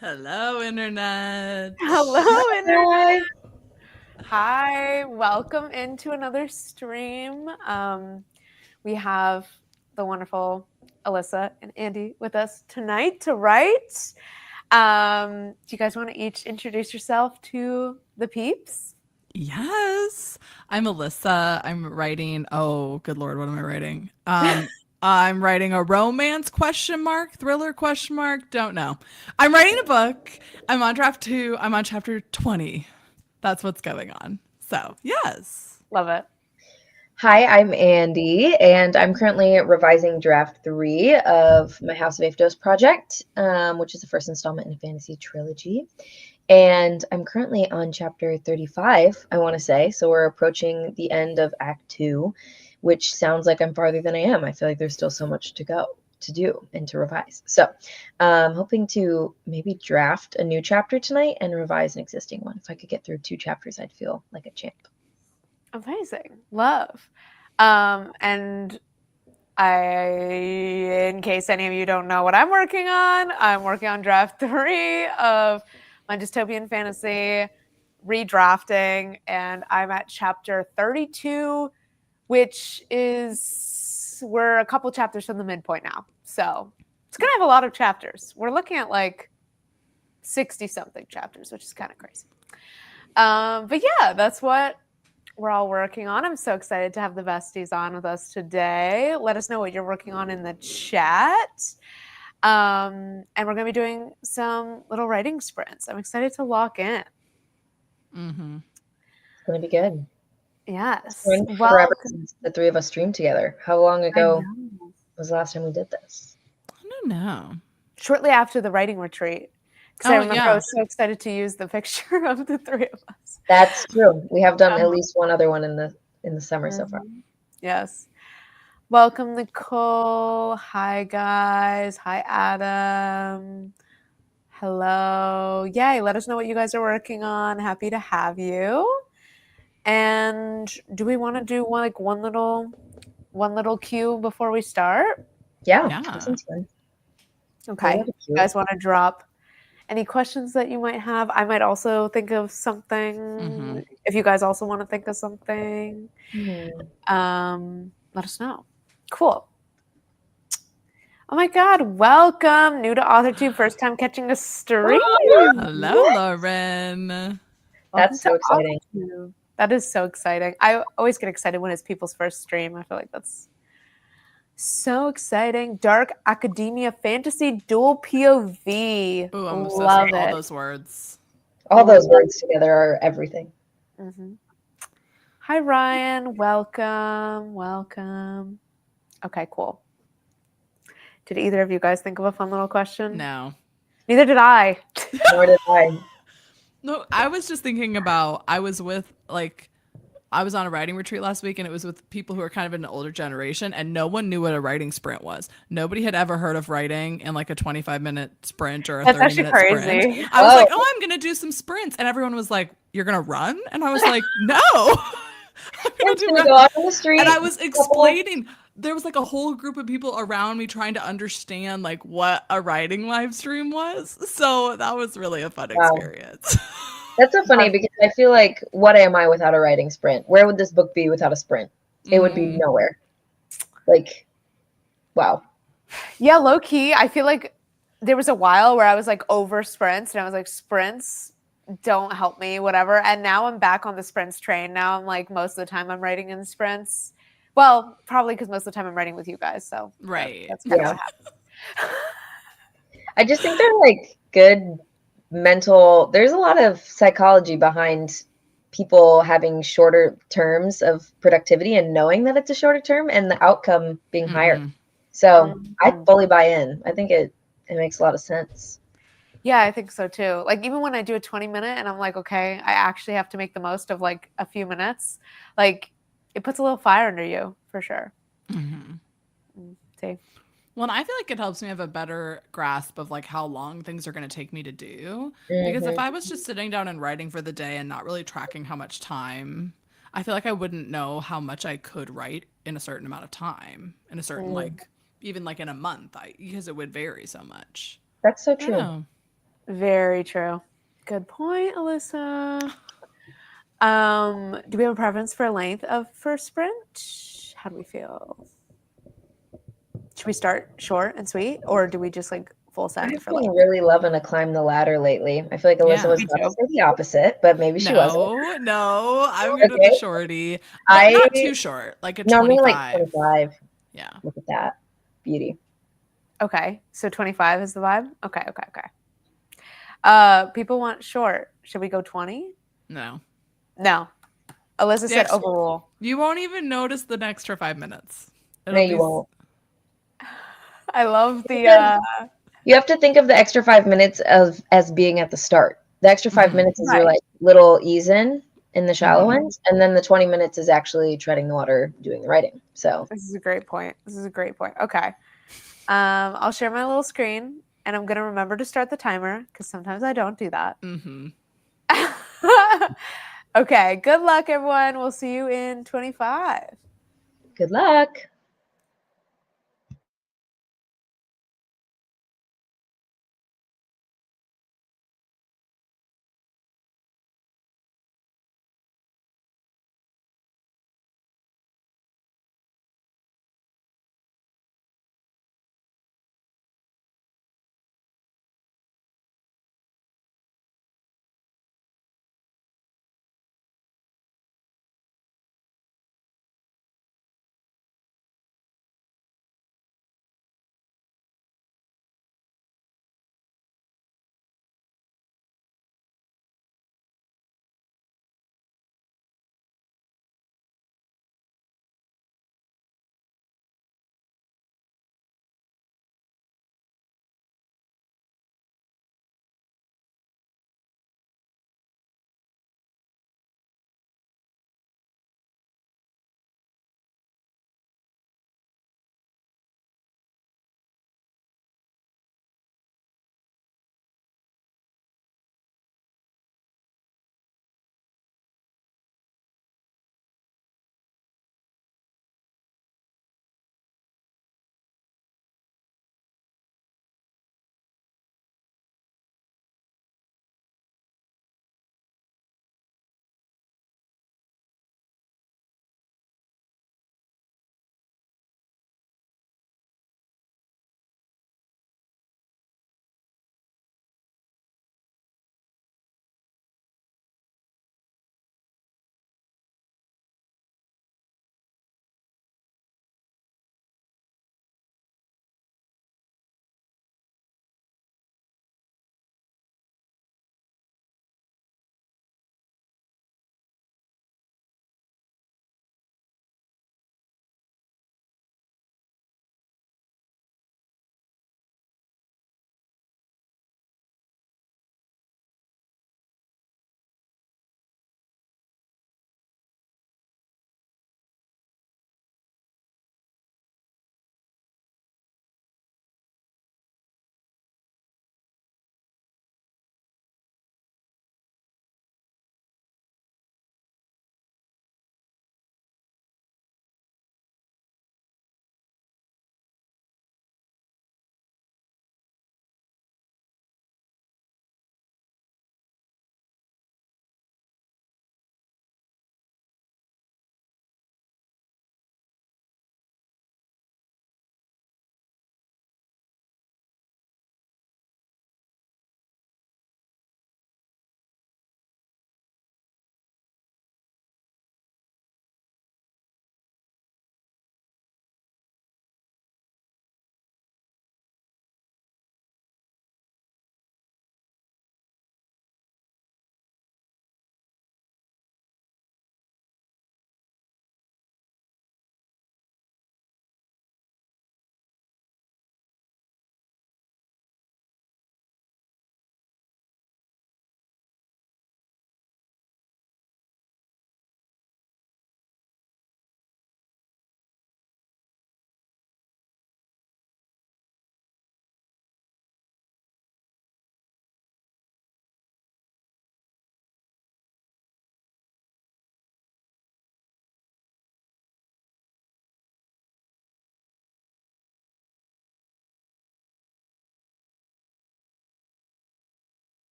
Hello, Internet. Hello, Hi. Internet. Hi, welcome into another stream. We have the wonderful Alyssa and Andy with us tonight to write. Do you guys want to each introduce yourself to the peeps? Yes, I'm Alyssa. I'm writing. Oh, good Lord, what am I writing? I'm writing a romance question mark, thriller question mark. Don't know. I'm writing a book. I'm on draft 2. I'm on chapter 20. That's what's going on. So, yes. Love it. Hi, I'm Andy, and I'm currently revising draft 3 of my House of Aptos project, which is the first installment in a fantasy trilogy. And I'm currently on chapter 35, I want to say. So we're approaching the end of Act 2, which sounds like I'm farther than I am. I feel like there's still so much to go, to do, and to revise. So I'm hoping to maybe draft a new chapter tonight and revise an existing one. If I could get through 2 chapters, I'd feel like a champ. Amazing. Love. And in case any of you don't know what I'm working on draft 3 of my dystopian fantasy redrafting, and I'm at chapter 32, which is we're a couple chapters from the midpoint now. So it's gonna have a lot of chapters. We're looking at like 60 something chapters, which is kind of crazy. But yeah, that's what we're all working on. I'm so excited to have the besties on with us today. Let us know what you're working on in the chat. And we're going to be doing some little writing sprints. I'm excited to lock in. Mm-hmm. It's going to be good. Yes. It's been forever since the 3 of us streamed together. How long ago was the last time we did this? I don't know. Shortly after the writing retreat. Because I remember I was so excited to use the picture of the 3 of us. That's true. We have done at least one other one in the summer so far. Yes. Welcome, Nicole. Hi, guys. Hi, Adam. Hello. Yay. Let us know what you guys are working on. Happy to have you. And do we want to do one little cue before we start? Yeah. That sounds fun. Okay. You guys want to drop any questions that you might have? I might also think of something. If you guys also want to think of something, let us know. Cool. Oh my God, welcome. New to AuthorTube, first time catching a stream. Hello, Lauren. That's so exciting. That is so exciting. I always get excited when it's people's first stream. I feel like that's so exciting. Dark academia fantasy dual POV. Oh, I'm obsessed with all those words. All those words together are everything. Mm-hmm. Hi, Ryan. Welcome. Welcome. Okay, cool. Did either of you guys think of a fun little question? No. Neither did I. Nor did I. No, I was just thinking about, I was on a writing retreat last week, and it was with people who are kind of in an older generation, and no one knew what a writing sprint was. Nobody had ever heard of writing in like a 25-minute sprint or a 30-minute sprint. I was like, oh, I'm going to do some sprints. And everyone was like, you're going to run? And I was like, no. I'm going to go out on the street. And I was explaining. There was like a whole group of people around me trying to understand like what a writing live stream was. So that was really a fun experience. That's so funny because I feel like, what am I without a writing sprint? Where would this book be without a sprint? It would be nowhere. Like, wow. Yeah, low key. I feel like there was a while where I was like over sprints, and I was like, sprints don't help me, whatever. And now I'm back on the sprints train. Now I'm like, most of the time I'm writing in sprints. Well, probably because most of the time I'm writing with you guys. So that's kind of what happens. I just think they're like good mental. There's a lot of psychology behind people having shorter terms of productivity and knowing that it's a shorter term and the outcome being higher. So I fully buy in. I think it makes a lot of sense. Yeah, I think so too. Like even when I do a 20-minute and I'm like, okay, I actually have to make the most of like a few minutes. Like it puts a little fire under you for sure. See. Well, and I feel like it helps me have a better grasp of like how long things are going to take me to do. Because if I was just sitting down and writing for the day and not really tracking how much time, I feel like I wouldn't know how much I could write in a certain amount of time, in a certain like, even like in a month, because it would vary so much. That's so true. Very true. Good point, Alyssa. Do we have a preference for length for sprint? How do we feel? Should we start short and sweet, or do we just like full send I've for been like? really loving to climb the ladder lately. I feel like Alyssa Yeah. was Me about to too. say the opposite, but maybe she wasn't. No, I'm good with Okay. the shorty, but I not too short, like a normally like 25. 25. Yeah. Look at that. Beauty. Okay, so 25 is the vibe. Okay. People want short. Should we go 20? No. No. Alyssa The said extra, overrule. you won't even notice the extra 5 minutes. No, you won't. I love the Because you have to think of the extra 5 minutes as being at the start. The extra 5 minutes is your Right. like little ease in the shallow ones, and then the 20 minutes is actually treading the water, doing the writing. So This is a great point. Okay. I'll share my little screen and I'm gonna remember to start the timer because sometimes I don't do that. Okay, good luck everyone. We'll see you in 25. good luck.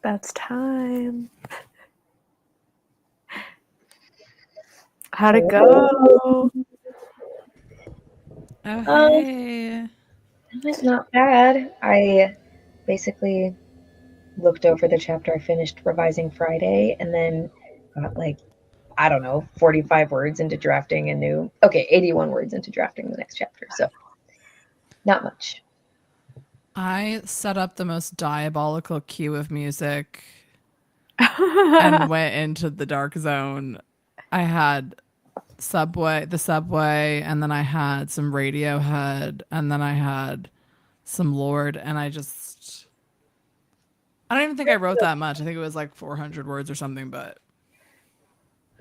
That's time. How'd it go? Oh, Um, hey. it went not bad. I basically looked over the chapter I finished revising Friday and then got like, I don't know, 45 words into drafting a new, okay, 81 words into drafting the next chapter. So not much. I set up the most diabolical cue of music and went into the dark zone. I had the subway, and then I had some Radiohead, and then I had some Lord, and I don't even think I wrote that much. I think it was like 400 words or something, but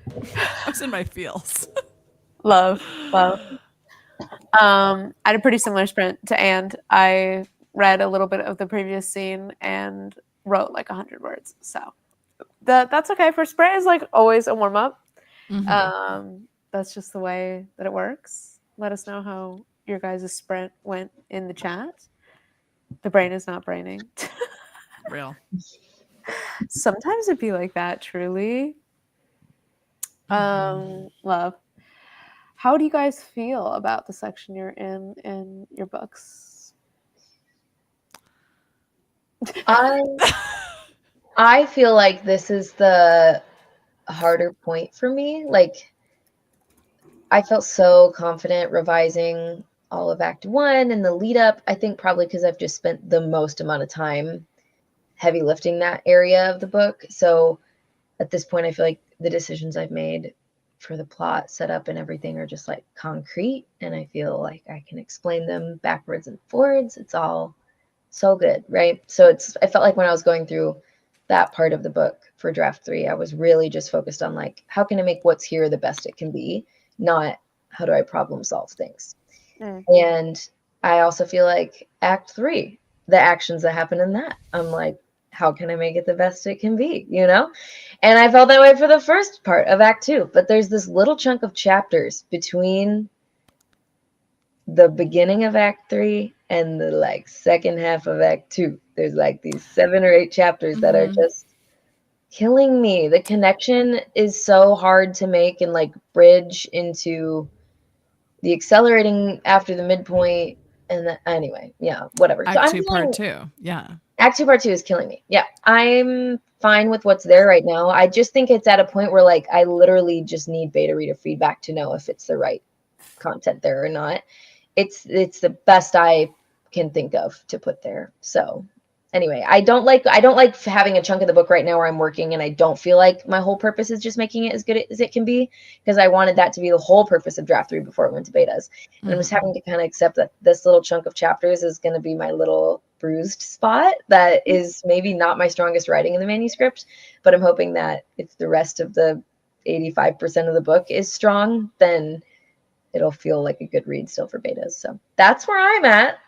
I was in my feels. Love. I had a pretty similar sprint to And. I read a little bit of the previous scene and wrote like 100 words. So that's okay. For sprint is like always a warm up. That's just the way that it works. Let us know how your guys' sprint went in the chat. The brain is not braining. Real. Sometimes it'd be like that, truly. Love. How do you guys feel about the section you're in your books? I feel like this is the harder point for me. Like, I felt so confident revising all of Act One and the lead up. I think probably because I've just spent the most amount of time heavy lifting that area of the book. So at this point, I feel like the decisions I've made for the plot, setup, and everything are just like concrete. And I feel like I can explain them backwards and forwards. It's all so good, right? So I felt like when I was going through that part of the book for draft 3, I was really just focused on like, how can I make what's here the best it can be, not how do I problem solve things. And I also feel like Act 3, the actions that happen in that, I'm like, how can I make it the best it can be, you know? And I felt that way for the first part of Act 2, but there's this little chunk of chapters between the beginning of Act 3 and the like second half of Act 2. There's like these 7 or 8 chapters that are just killing me. The connection is so hard to make and like bridge into the accelerating after the midpoint. And anyway, yeah, whatever. So Act I'm 2, feeling Part 2. Yeah. Act 2, Part 2 is killing me. Yeah, I'm fine with what's there right now. I just think it's at a point where like I literally just need beta reader feedback to know if it's the right content there or not. It's the best I can think of to put there. So anyway, I don't like having a chunk of the book right now where I'm working and I don't feel like my whole purpose is just making it as good as it can be, because I wanted that to be the whole purpose of draft 3 before it went to betas. And I'm just having to kind of accept that this little chunk of chapters is going to be my little bruised spot that is maybe not my strongest writing in the manuscript, but I'm hoping that if the rest of the 85% of the book is strong, then it'll feel like a good read still for betas. So that's where I'm at.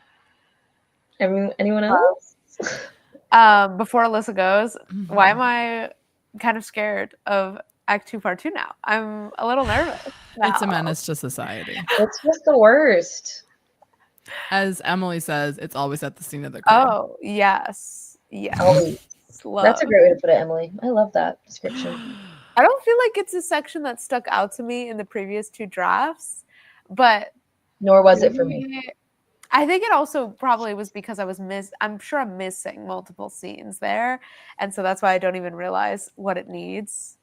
Anyone else? Before Alyssa goes, why am I kind of scared of Act 2, Part 2 now? I'm a little nervous now. It's a menace to society. It's just the worst. As Emily says, it's always at the scene of the crime. Oh, yes. Yes. Always. Love. That's a great way to put it, Emily. I love that description. I don't feel like it's a section that stuck out to me in the previous 2 drafts, but Nor was it for me. I think it also probably was because I'm sure I'm missing multiple scenes there. And so that's why I don't even realize what it needs.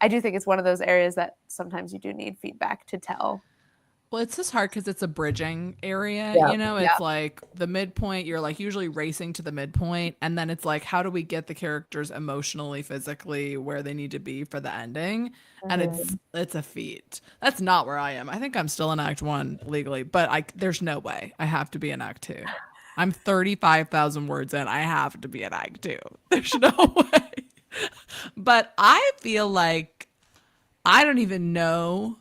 I do think it's one of those areas that sometimes you do need feedback to tell. Well, it's just hard because it's a bridging area, Yeah. you know? It's like the midpoint, you're like usually racing to the midpoint, and then it's like, how do we get the characters emotionally, physically where they need to be for the ending? And it's a feat. That's not where I am. I think I'm still in Act 1 legally, but there's no way. I have to be in Act 2. I'm 35,000 words in. I have to be in Act 2. There's no way. But I feel like I don't even know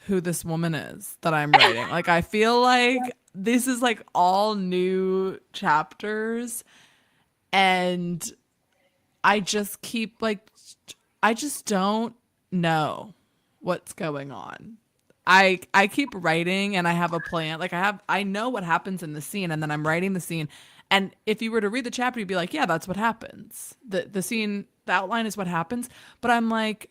who this woman is that I'm writing. Like, I feel like this is like all new chapters, and I just keep like, I just don't know what's going on. I keep writing and I have a plan. Like I know what happens in the scene, and then I'm writing the scene, And if you were to read the chapter, you'd be like, yeah, that's what happens. The scene, the outline is what happens. But I'm like,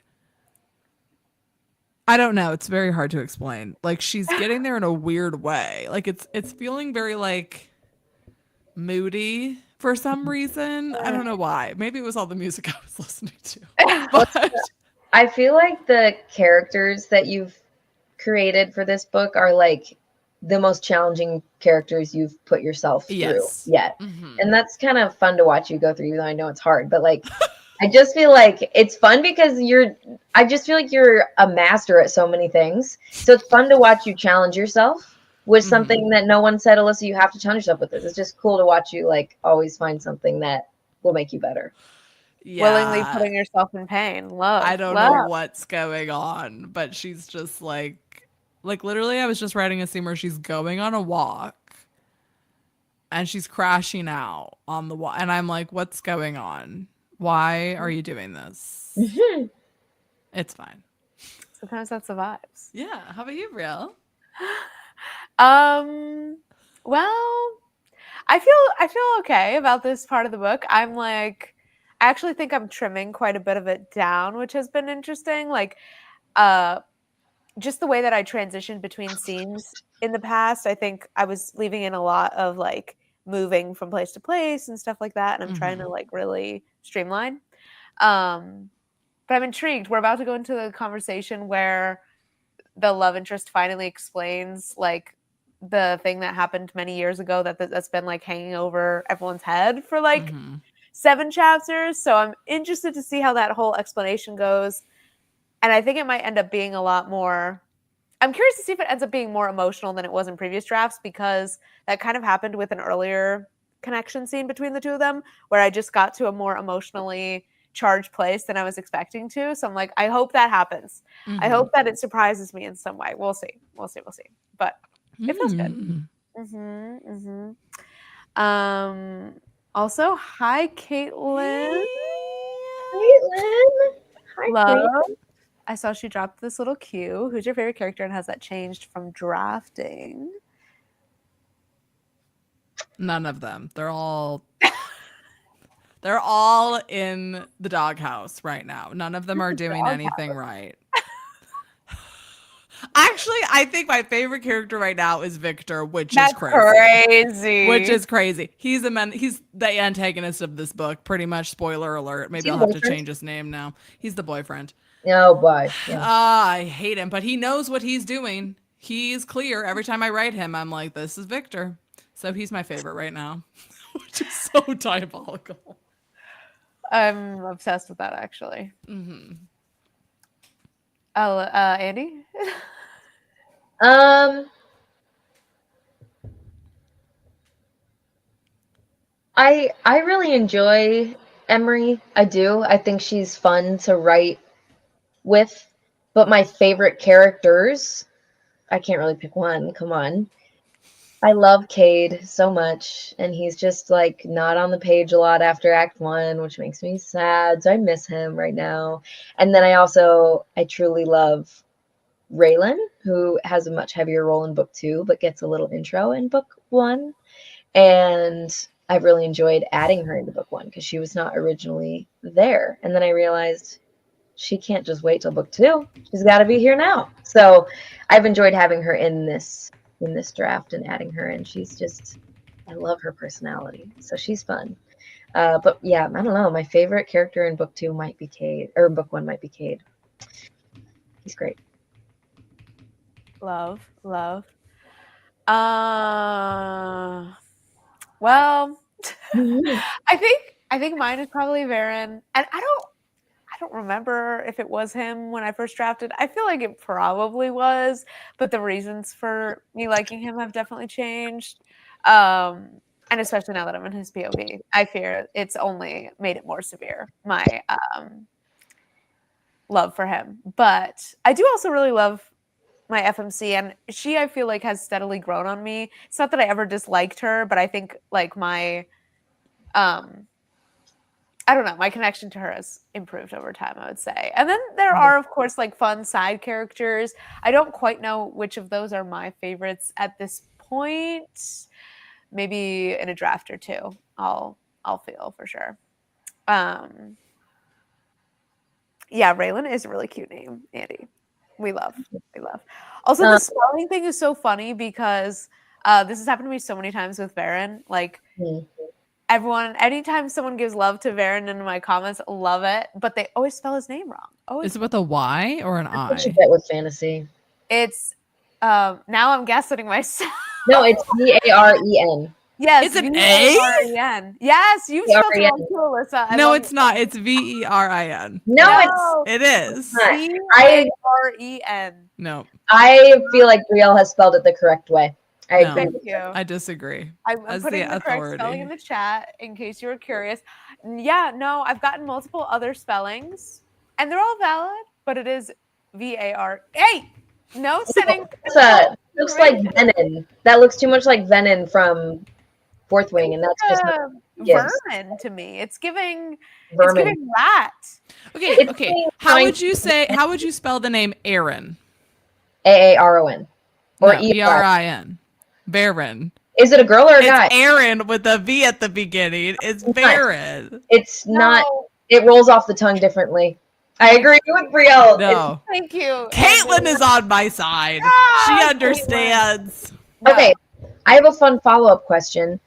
I don't know. It's very hard to explain. Like she's getting there in a weird way. Like it's feeling very like moody for some reason. I don't know why. Maybe it was all the music I was listening to. But I feel like the characters that you've created for this book are like the most challenging characters you've put yourself through yes. yet. Mm-hmm. And that's kind of fun to watch you go through, even though I know it's hard. But like I just feel like it's fun because I just feel like you're a master at so many things. So it's fun to watch you challenge yourself with something that no one said, Alyssa, you have to challenge yourself with this. It's just cool to watch you like always find something that will make you better. Yeah. Willingly putting yourself in pain. Love. I don't know what's going on, but she's just like literally I was just writing a scene where she's going on a walk and she's crashing out on the walk. And I'm like, what's going on? Why are you doing this? It's fine. Sometimes that's the vibes. Yeah. How about you, Brielle? Well, I feel okay about this part of the book. I'm like, I actually think I'm trimming quite a bit of it down, which has been interesting. Like, just the way that I transitioned between scenes in the past, I think I was leaving in a lot of like moving from place to place and stuff like that. And I'm trying to like really streamline. But I'm intrigued. We're about to go into the conversation where the love interest finally explains like the thing that happened many years ago that's been like hanging over everyone's head for like 7 chapters. So I'm interested to see how that whole explanation goes. And I think it might end up being a lot more. I'm curious to see if it ends up being more emotional than it was in previous drafts, because that kind of happened with an earlier connection scene between the two of them where I just got to a more emotionally charged place than I was expecting to. So I'm like, I hope that happens. I hope that it surprises me in some way. We'll see. But it feels good. Also, hi, Caitlin. Caitlin. Hi, Love. Caitlin. I saw she dropped this little cue. Who's your favorite character, and has that changed from drafting? None of them. They're all in the doghouse right now. None of them are doing anything right. Actually, I think my favorite character right now is Victor, which is crazy. Which is crazy. He's the antagonist of this book, pretty much. Spoiler alert. Maybe I'll have to change his name now. He's the boyfriend. Oh boy. Yeah. I hate him, but he knows what he's doing. He's clear. Every time I write him, I'm like, this is Victor. So he's my favorite right now, which is so diabolical. I'm obsessed with that, actually. Andy? I really enjoy Emery. I do. I think she's fun to write with. But my favorite characters, I can't really pick one. Come on. I love Cade so much, and he's just like not on the page a lot after Act 1, which makes me sad. So I miss him right now. And then I truly love Raylan, who has a much heavier role in book 2, but gets a little intro in book 1. And I've really enjoyed adding her into book 1 because she was not originally there. And then I realized she can't just wait till book 2. She's got to be here now. So I've enjoyed having her in this draft and adding her in. I love her personality. So she's fun. But yeah, I don't know. My favorite character in book 2 might be Cade, or book 1 might be Cade. He's great. Love. Well, I think mine is probably Varen, and I don't remember if it was him when I first drafted. I feel like it probably was, but the reasons for me liking him have definitely changed. And especially now that I'm in his POV, I fear it's only made it more severe, my love for him. But I do also really love my FMC, and she, I feel like, has steadily grown on me. It's not that I ever disliked her, but I think like my I don't know, my connection to her has improved over time, I would say. And then there are, of course, like fun side characters. I don't quite know which of those are my favorites at this point. maybe in a draft or two, I'll feel for sure. Yeah, Raylan is a really cute name, Andy. We love. Also, the spelling thing is so funny because this has happened to me so many times with Varen. Like, everyone, anytime someone gives love to Varen in my comments, love it, but they always spell his name wrong. Always. Is it with a Y or an I? What you get with fantasy? It's now I'm guessing myself. No, it's Varen. Yes, Is it Varen. Yes, you spelled it wrong too, Alyssa. No, it's not. It's Verin. No, it is. Varen. No, I feel like Brielle has spelled it the correct way. I agree. Thank you. I disagree. I'm putting the correct spelling in the chat in case you were curious. Yeah, no, I've gotten multiple other spellings, and they're all valid, but it is Var. Hey, no sitting. Looks like Venom. That looks too much like Venom from Fourth Wing, and that's just vermin to me. It's giving vermin. It's giving rat. Okay. How would you spell the name Aaron? Aaron. Or Erin. Baron. Is it a girl or a guy? It's Aaron with a V at the beginning. It's Baron. It's not. It rolls off the tongue differently. I agree with Brielle. No. Thank you. Caitlin is on my side. She understands. Okay. I have a fun follow-up question.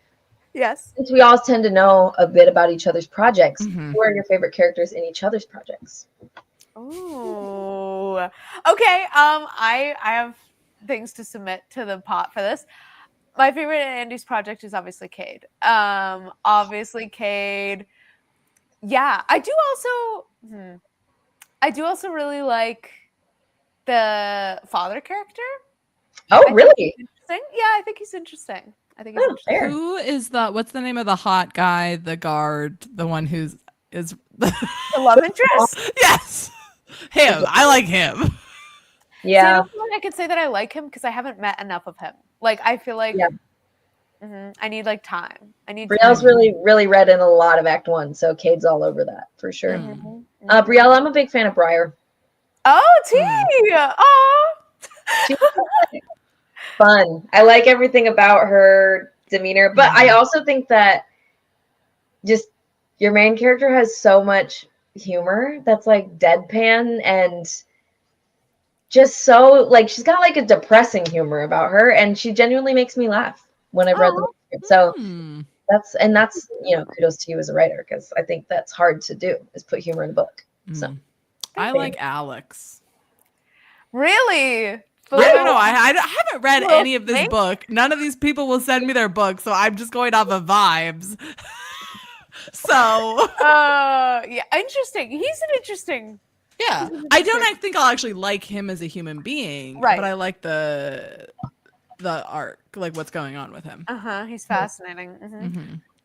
Yes. Since we all tend to know a bit about each other's projects, who are your favorite characters in each other's projects? Oh. Okay. I have things to submit to the pot for this. My favorite in Andy's project is obviously Cade. Yeah, I do also really like the father character. Oh, really? Yeah, I think he's interesting. Fair. Who is what's the name of the hot guy, the guard, the one who's is the love interest? Yes. Him. I like him. Yeah. See, I don't feel like I could say that I like him because I haven't met enough of him. Like, I feel like I need like time. Brielle's really read in a lot of Act 1, so Cade's all over that for sure. Brielle, I'm a big fan of Briar. Oh, T! Oh. She's fun. I like everything about her demeanor, but I also think that just your main character has so much humor that's like deadpan and just so like she's got like a depressing humor about her, and she genuinely makes me laugh when I've read the script. So that's kudos to you as a writer, because I think that's hard to do, is put humor in a book. So I like Alex. Really? I don't know. I haven't read any of this book. None of these people will send me their books, so I'm just going off of vibes. So yeah, interesting. He's an interesting. Yeah, I think I'll actually like him as a human being, right? But I like the arc, like what's going on with him. He's fascinating.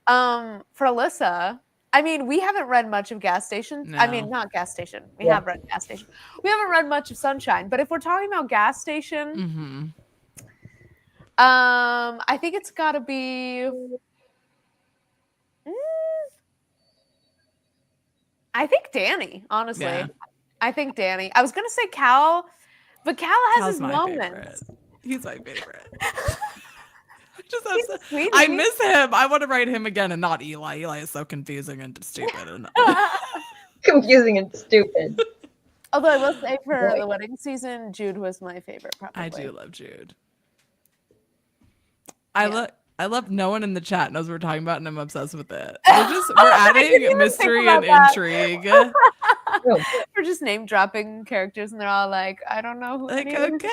For Alyssa, I mean, we haven't read much of Gas Station. No. I mean, not Gas Station. We have read Gas Station. We haven't read much of Sunshine. But if we're talking about Gas Station, I think it's got to be. I think Danny, honestly. Yeah. I think Danny. I was gonna say Cal, but Cal has his moments. Favorite. He's my favorite. I miss him. I want to write him again and not Eli. Eli is so confusing and stupid. Confusing and stupid. Although I will say for the wedding season, Jude was my favorite. Probably. I do love Jude. I love no one in the chat knows what we're talking about, and I'm obsessed with it. We're adding mystery and intrigue. We're just name dropping characters, and they're all like, I don't know who. Like, okay.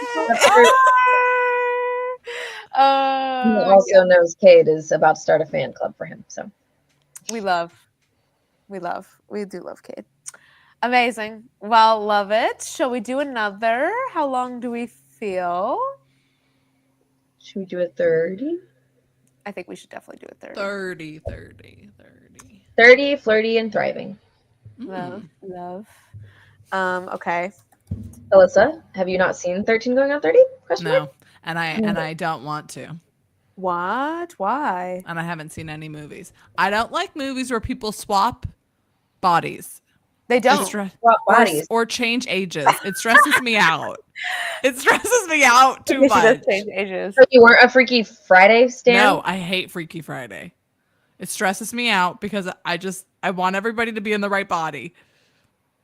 Who also knows Cade is about to start a fan club for him. So we do love Cade. Amazing. Well, love it. Shall we do another? How long do we feel? Should we do a 30? I think we should definitely do a 30. 30, flirty, and thriving. Love. Okay. Alyssa, have you not seen 13 going on 30? No, and I don't want to. What? Why? And I haven't seen any movies. I don't like movies where people swap bodies. They don't swap bodies or change ages. It stresses me out. It stresses me out too She does much. change ages. So you weren't a Freaky Friday stan? No, I hate Freaky Friday. It stresses me out because I want everybody to be in the right body.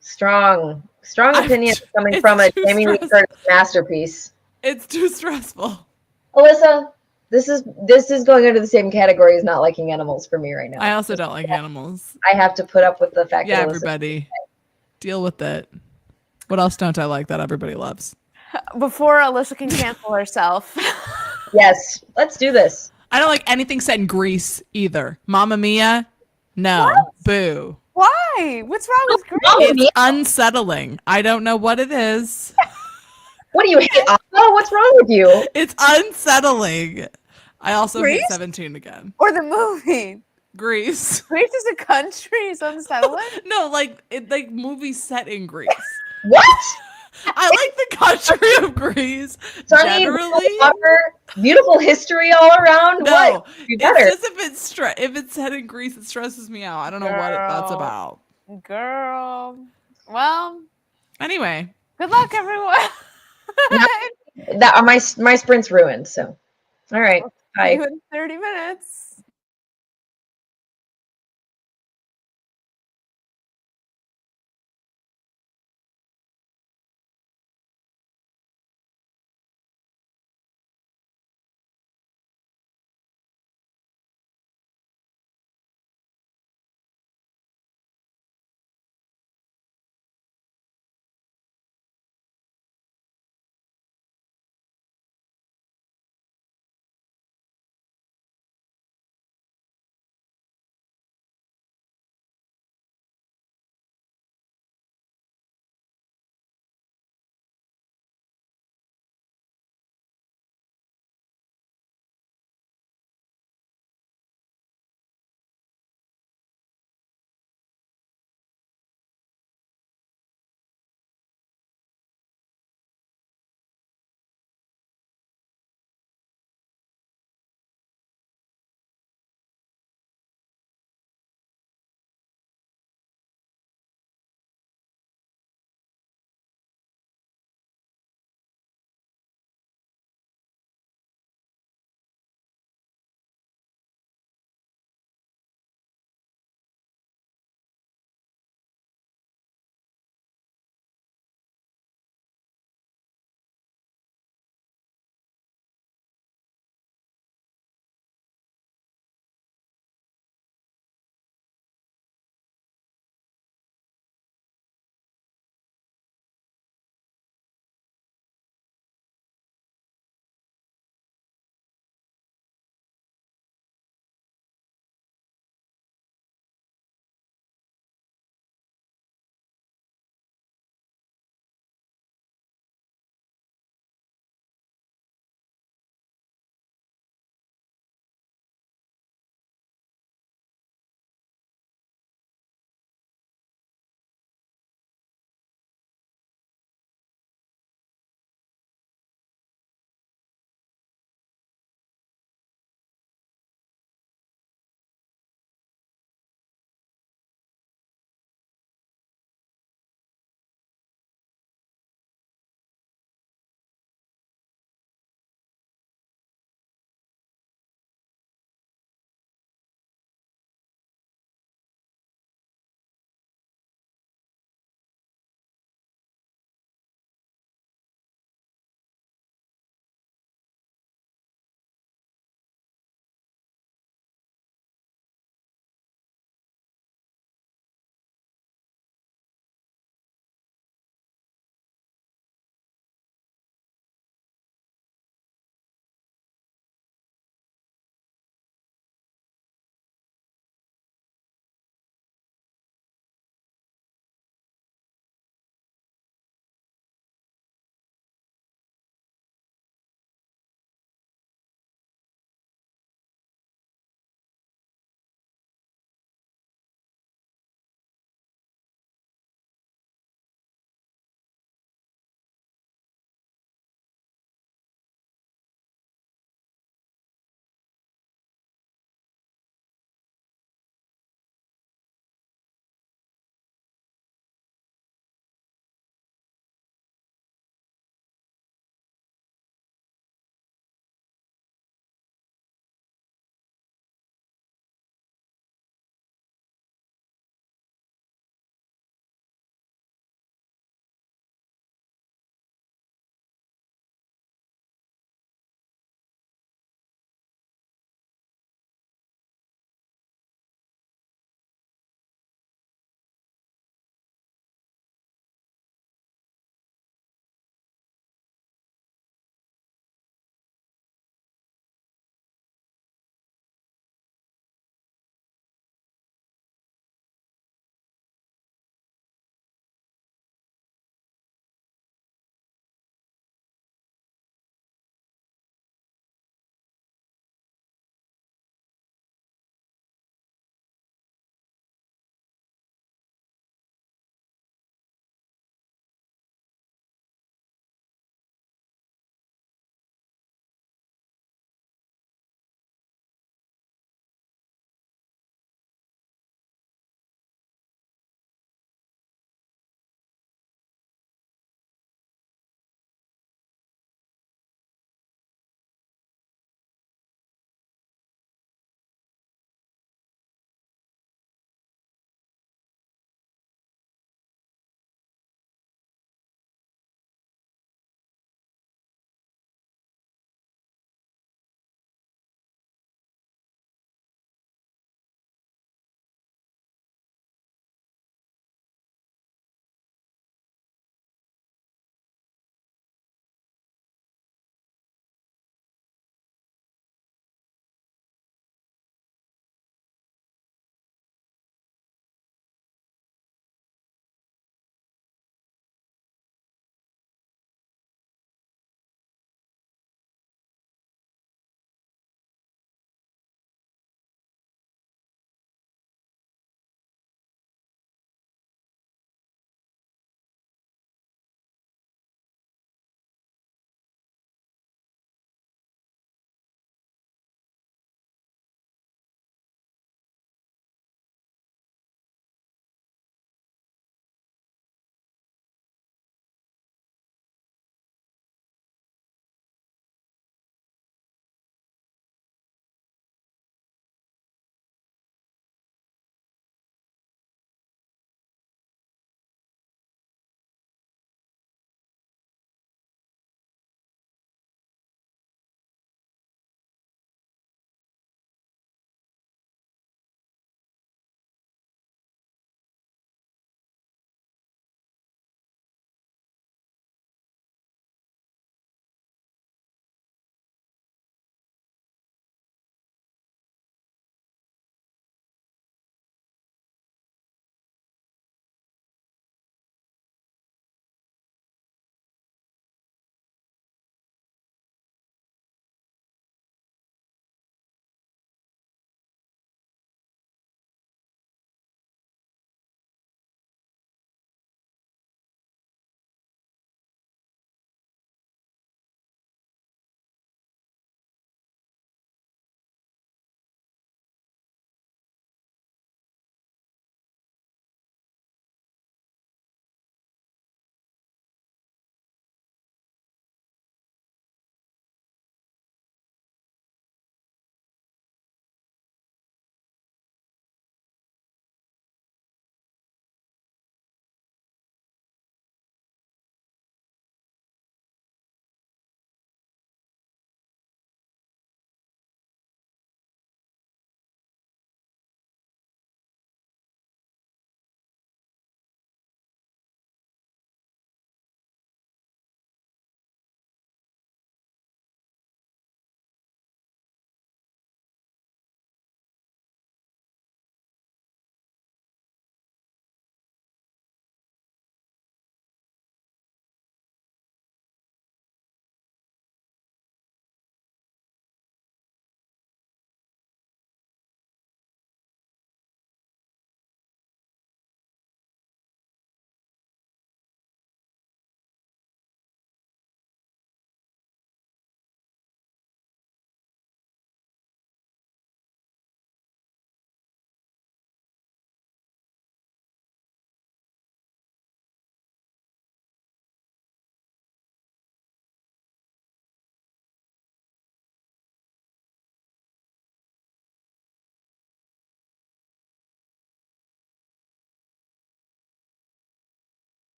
Strong opinions coming it's from a too Jamie Lee stress- Curtis masterpiece. It's too stressful. Alyssa, this is going under the same category as not liking animals for me right now. I also don't like animals. I have to put up with the fact Yeah, that Alyssa. everybody, deal with it. What else don't I like that everybody loves? Before Alyssa can cancel herself. Yes, let's do this. I don't like anything set in Greece either. Mamma Mia, no, What? boo. Why? What's wrong with Greece? Mamma It's Mia? unsettling. I don't know what it is. What do you hate? Oh, what's wrong with you? It's unsettling. I also hate Greece? 17 again. Or the movie? Greece. Greece is a country. It's unsettling. No, like movies set in Greece. What? I like the country of Greece Sunny, generally. water, beautiful history all around. No, What? Be better. it's just if it's set in Greece, it stresses me out. I don't know what that's Girl. about. Girl. Well, Anyway, good luck, everyone. That my sprint's ruined. So, all right. Bye. See you in 30 minutes.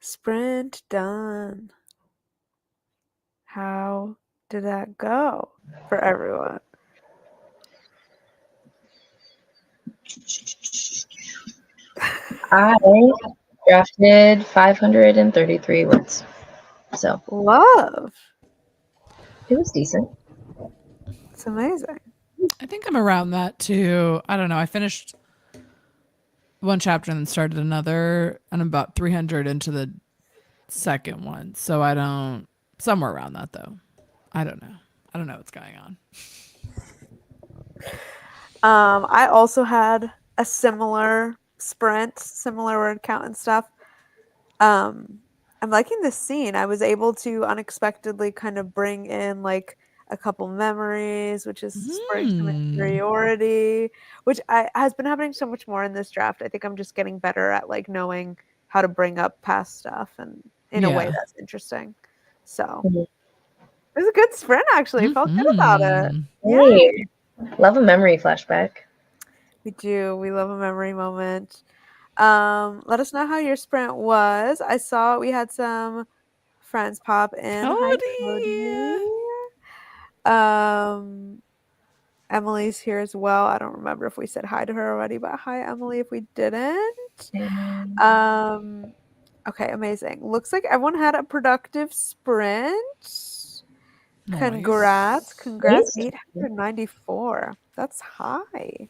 Sprint done. How did that go for everyone? I drafted 533 words. So Love. it was decent. It's amazing. I think I'm around that too. I don't know. I finished one chapter and then started another, and I'm about 300 into the second one. So I don't, somewhere around that though. I don't know. I don't know what's going on. I also had a similar sprint, similar word count and stuff. I'm liking this scene. I was able to unexpectedly kind of bring in like a couple memories, which is spurring some inferiority, which has been happening so much more in this draft. I think I'm just getting better at like knowing how to bring up past stuff and in a way that's interesting. So Mhm. it was a good sprint actually. Felt good about it. Hey, love a memory flashback. We do. We love a memory moment. Let us know how your sprint was. I saw we had some friends pop in. Hi, Cody. Emily's here as well. I don't remember if we said hi to her already, but hi, Emily, if we didn't. Okay, amazing. Looks like everyone had a productive sprint. Nice. Congrats. Nice. 894. That's high.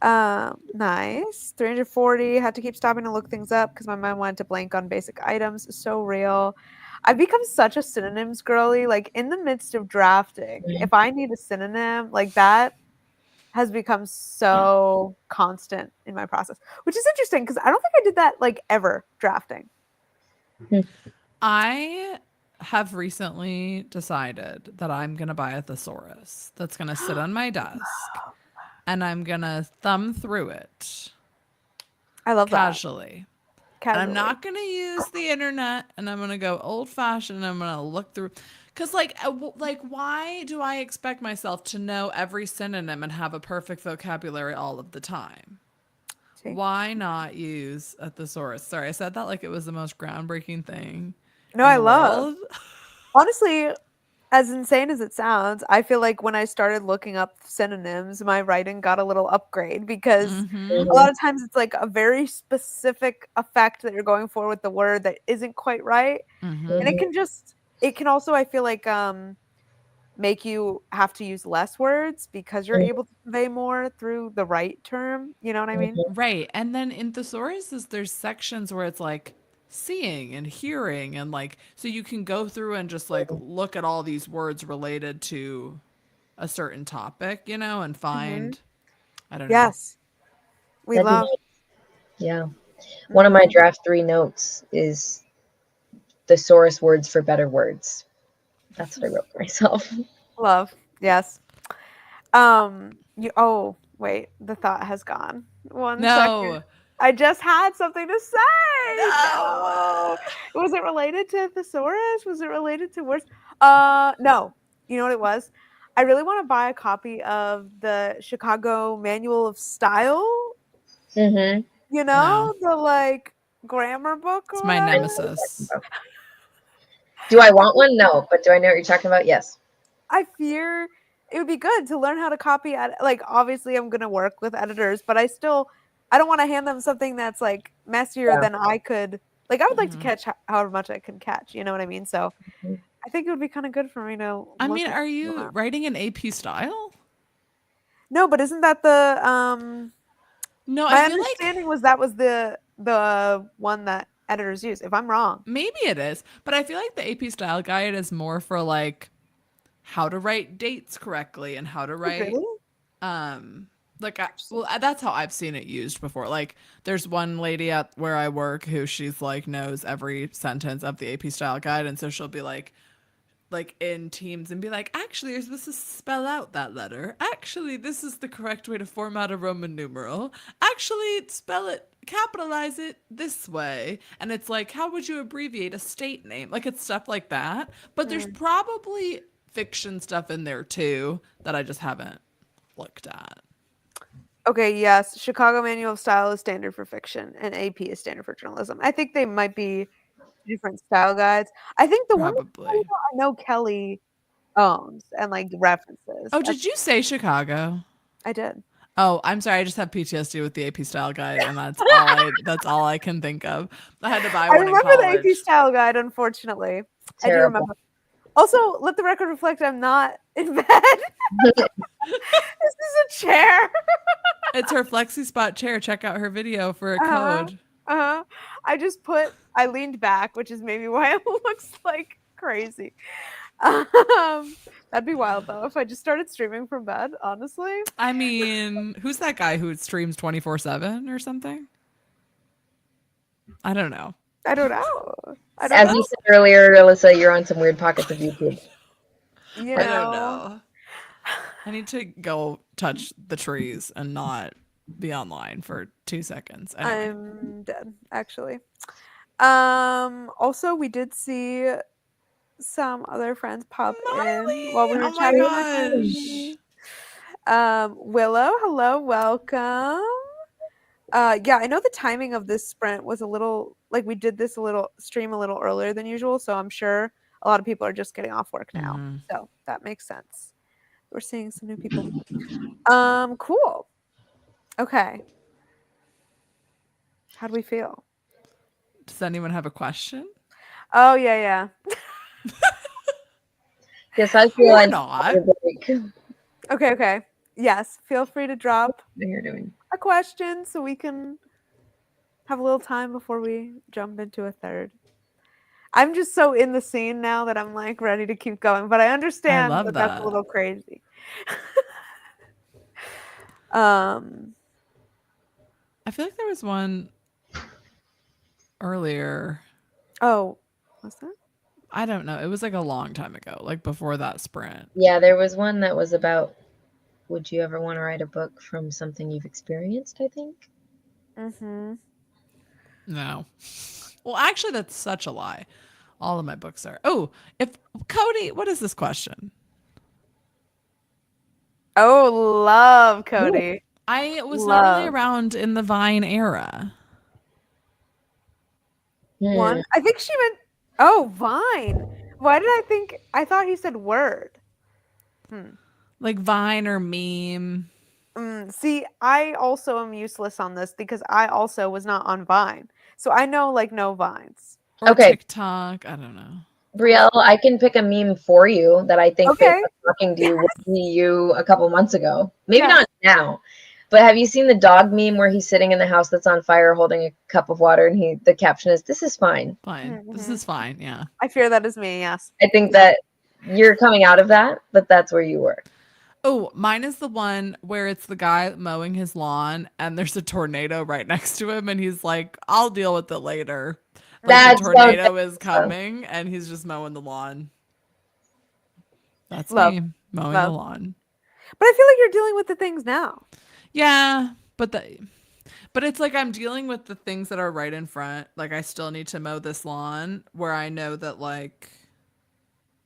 Nice. 340. Had to keep stopping to look things up because my mind wanted to blank on basic items. So real. I've become such a synonyms girly. Like in the midst of drafting, if I need a synonym, like that has become so constant in my process, which is interesting because I don't think I did that like ever drafting. I have recently decided that I'm going to buy a thesaurus that's going to sit on my desk and I'm going to thumb through it. I love casually. that. And I'm not going to use the internet and I'm going to go old fashioned and I'm going to look through. Because, like, why do I expect myself to know every synonym and have a perfect vocabulary all of the time? Why not use a thesaurus? Sorry, I said that like it was the most groundbreaking thing. No, I love. Honestly, as insane as it sounds, I feel like when I started looking up synonyms, my writing got a little upgrade because a lot of times it's like a very specific effect that you're going for with the word that isn't quite right. And it can also, I feel like, make you have to use less words because you're able to convey more through the right term. You know what I mean? Right. And then in thesauruses, there's sections where it's like seeing and hearing and like, so you can go through and just like look at all these words related to a certain topic, you know, and find, I don't know. Yes. We love. Yeah. One of my draft 3 notes is thesaurus words for better words. That's what I wrote for myself. Love. Yes. Wait, the thought has gone. One second. I just had something to say. No. Was it related to thesaurus? Was it related to words? No. You know what it was? I really want to buy a copy of the Chicago Manual of Style. You know, the like grammar book. It's my nemesis. Do I want one? No, but do I know what you're talking about? Yes. I fear it would be good to learn how to copy. Like, obviously, I'm going to work with editors, but I don't want to hand them something that's like messier than I could. Like, I would like to catch however much I can catch. You know what I mean? So, I think it would be kind of good for me to. I mean, are you writing in AP style? No, but isn't that the No, my understanding was that was the one that editors use. If I'm wrong, maybe it is, but I feel like the AP style guide is more for like how to write dates correctly and how to write that's how I've seen it used before. Like there's one lady at where I work who she's like knows every sentence of the AP style guide, and so she'll be like in Teams and be like, actually you're supposed to spell out that letter, actually this is the correct way to format a Roman numeral, actually spell it, capitalize it this way. And it's like, how would you abbreviate a state name? Like it's stuff like that, but there's probably fiction stuff in there too that I just haven't looked at. Okay, yes. Chicago Manual of Style is standard for fiction, and AP is standard for journalism. I think they might be different style guides. I think the one Probably. I know Kelly owns and like references. Oh, did you say Chicago? I did. Oh, I'm sorry. I just have PTSD with the AP style guide, and that's all I can think of. I had to buy I one in remember the AP college. style guide, unfortunately. I do Terrible. remember. Also, let the record reflect I'm not in bed. This is a chair. It's her flexi spot chair. Check out her video for a Uh-huh. code. I leaned back, which is maybe why it looks like crazy. That'd be wild though if I just started streaming from bed, honestly. I mean, who's that guy who streams 24/7 or something? I don't know. I don't know. I As don't you said earlier, Alyssa, you're on some weird pockets of YouTube. know. I don't know. I need to go touch the trees and not be online for 2 seconds. Anyway. I'm dead, actually. Also we did see some other friends pop in while we were Oh my chatting. gosh. Willow, hello, welcome. Yeah, I know the timing of this sprint was a little like we did this stream a little earlier than usual, so I'm sure a lot of people are just getting off work now. Mhm. So that makes sense. We're seeing some new people. Cool. Okay. How do we feel? Does anyone have a question? Oh yeah. Yes, I feel Or like not. Okay. Yes, feel free to drop What you're doing. a question so we can have a little time before we jump into a third. I'm just so in the scene now that I'm like ready to keep going, but I understand love that's that. a little crazy. I feel like there was one earlier. Oh, what's that? I don't know. It was like a long time ago, like before that sprint. Yeah, there was one that was about, would you ever want to write a book from something you've experienced, I think? Mm-hmm. No. Well, actually, that's such a lie. All of my books are. Oh, if Cody, what is this question? Oh, love Cody. I was not really around in the Vine era. One. I think she meant Vine. Why did I thought he said Word. Like Vine or meme. See, I also am useless on this because I also was not on Vine. So I know like no Vines. Or Okay. TikTok. I don't know. Brielle, I can pick a meme for you that I think Okay. based on talking to you would be you a couple months ago. Maybe Yeah. not now. But have you seen the dog meme where he's sitting in the house that's on fire holding a cup of water and the caption is, "This is fine." Fine. This Mhm. is fine. Yeah. I fear that is me, yes. I think that you're coming out of that, but that's where you were. Oh, mine is the one where it's the guy mowing his lawn and there's a tornado right next to him and he's like, I'll deal with it later. Like That's the tornado is coming and he's just mowing the lawn. That's Love. me mowing Love. the lawn. But I feel like you're dealing with the things now. Yeah, but it's like I'm dealing with the things that are right in front. Like I still need to mow this lawn where I know that like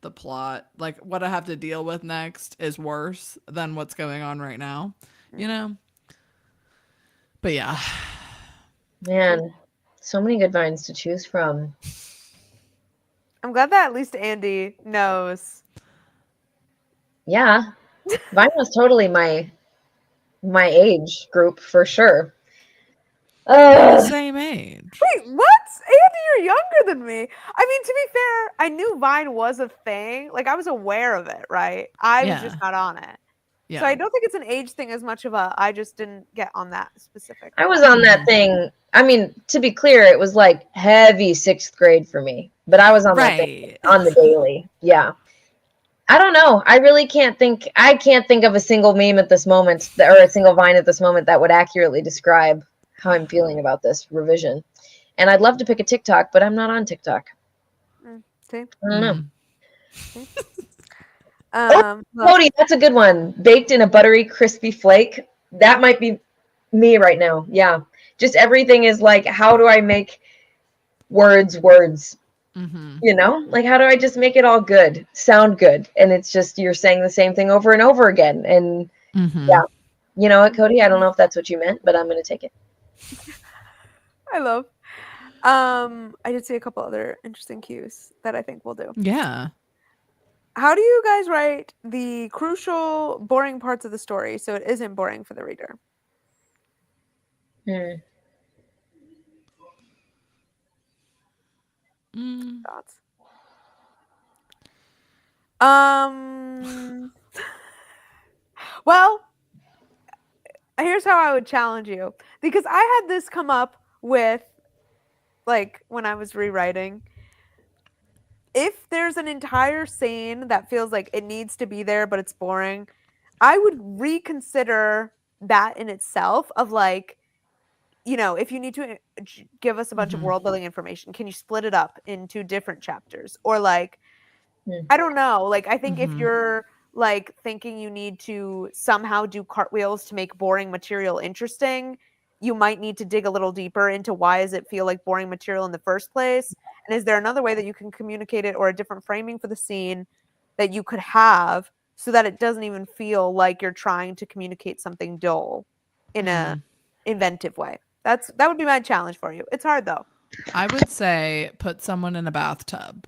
the plot, like what I have to deal with next is worse than what's going on right now, you know? But yeah. Man, so many good vines to choose from. I'm glad that at least Andy knows. Yeah. Vine was totally my age group for sure. We're the same age. Wait, what? Andy, you're younger than me. I mean, to be fair, I knew Vine was a thing. Like, I was aware of it, right? I was just not on it. Yeah. So I don't think it's an age thing as much of I just didn't get on that specific. I was on that thing. I mean, to be clear, it was like heavy 6th grade for me, but I was on that thing on the daily. Yeah. I don't know. I really can't think. I can't think of a single meme at this moment or a single Vine at this moment that would accurately describe how I'm feeling about this revision. And I'd love to pick a TikTok, but I'm not on TikTok. See? I don't know. Well, Cody, that's a good one. Baked in a buttery, crispy flake. That might be me right now. Yeah. Just everything is like, how do I make words? You know, like how do I just make it all sound good? And it's just you're saying the same thing over and over again. And yeah, You know what, Cody? I don't know if that's what you meant, but I'm going to take it. I love. I did see a couple other interesting cues that I think we'll do. Yeah. How do you guys write the crucial, boring parts of the story so it isn't boring for the reader? Thoughts? Well, here's how I would challenge you, because I had this come up with, like, when I was rewriting. If there's an entire scene that feels like it needs to be there but it's boring, I would reconsider that in itself of, like, you know, if you need to give us a bunch of world building information, can you split it up into different chapters? Or, like, I don't know. Like, I think if you're, like, thinking you need to somehow do cartwheels to make boring material interesting, you might need to dig a little deeper into why does it feel like boring material in the first place? And is there another way that you can communicate it, or a different framing for the scene that you could have so that it doesn't even feel like you're trying to communicate something dull in a inventive way? That would be my challenge for you. It's hard though. I would say put someone in a bathtub.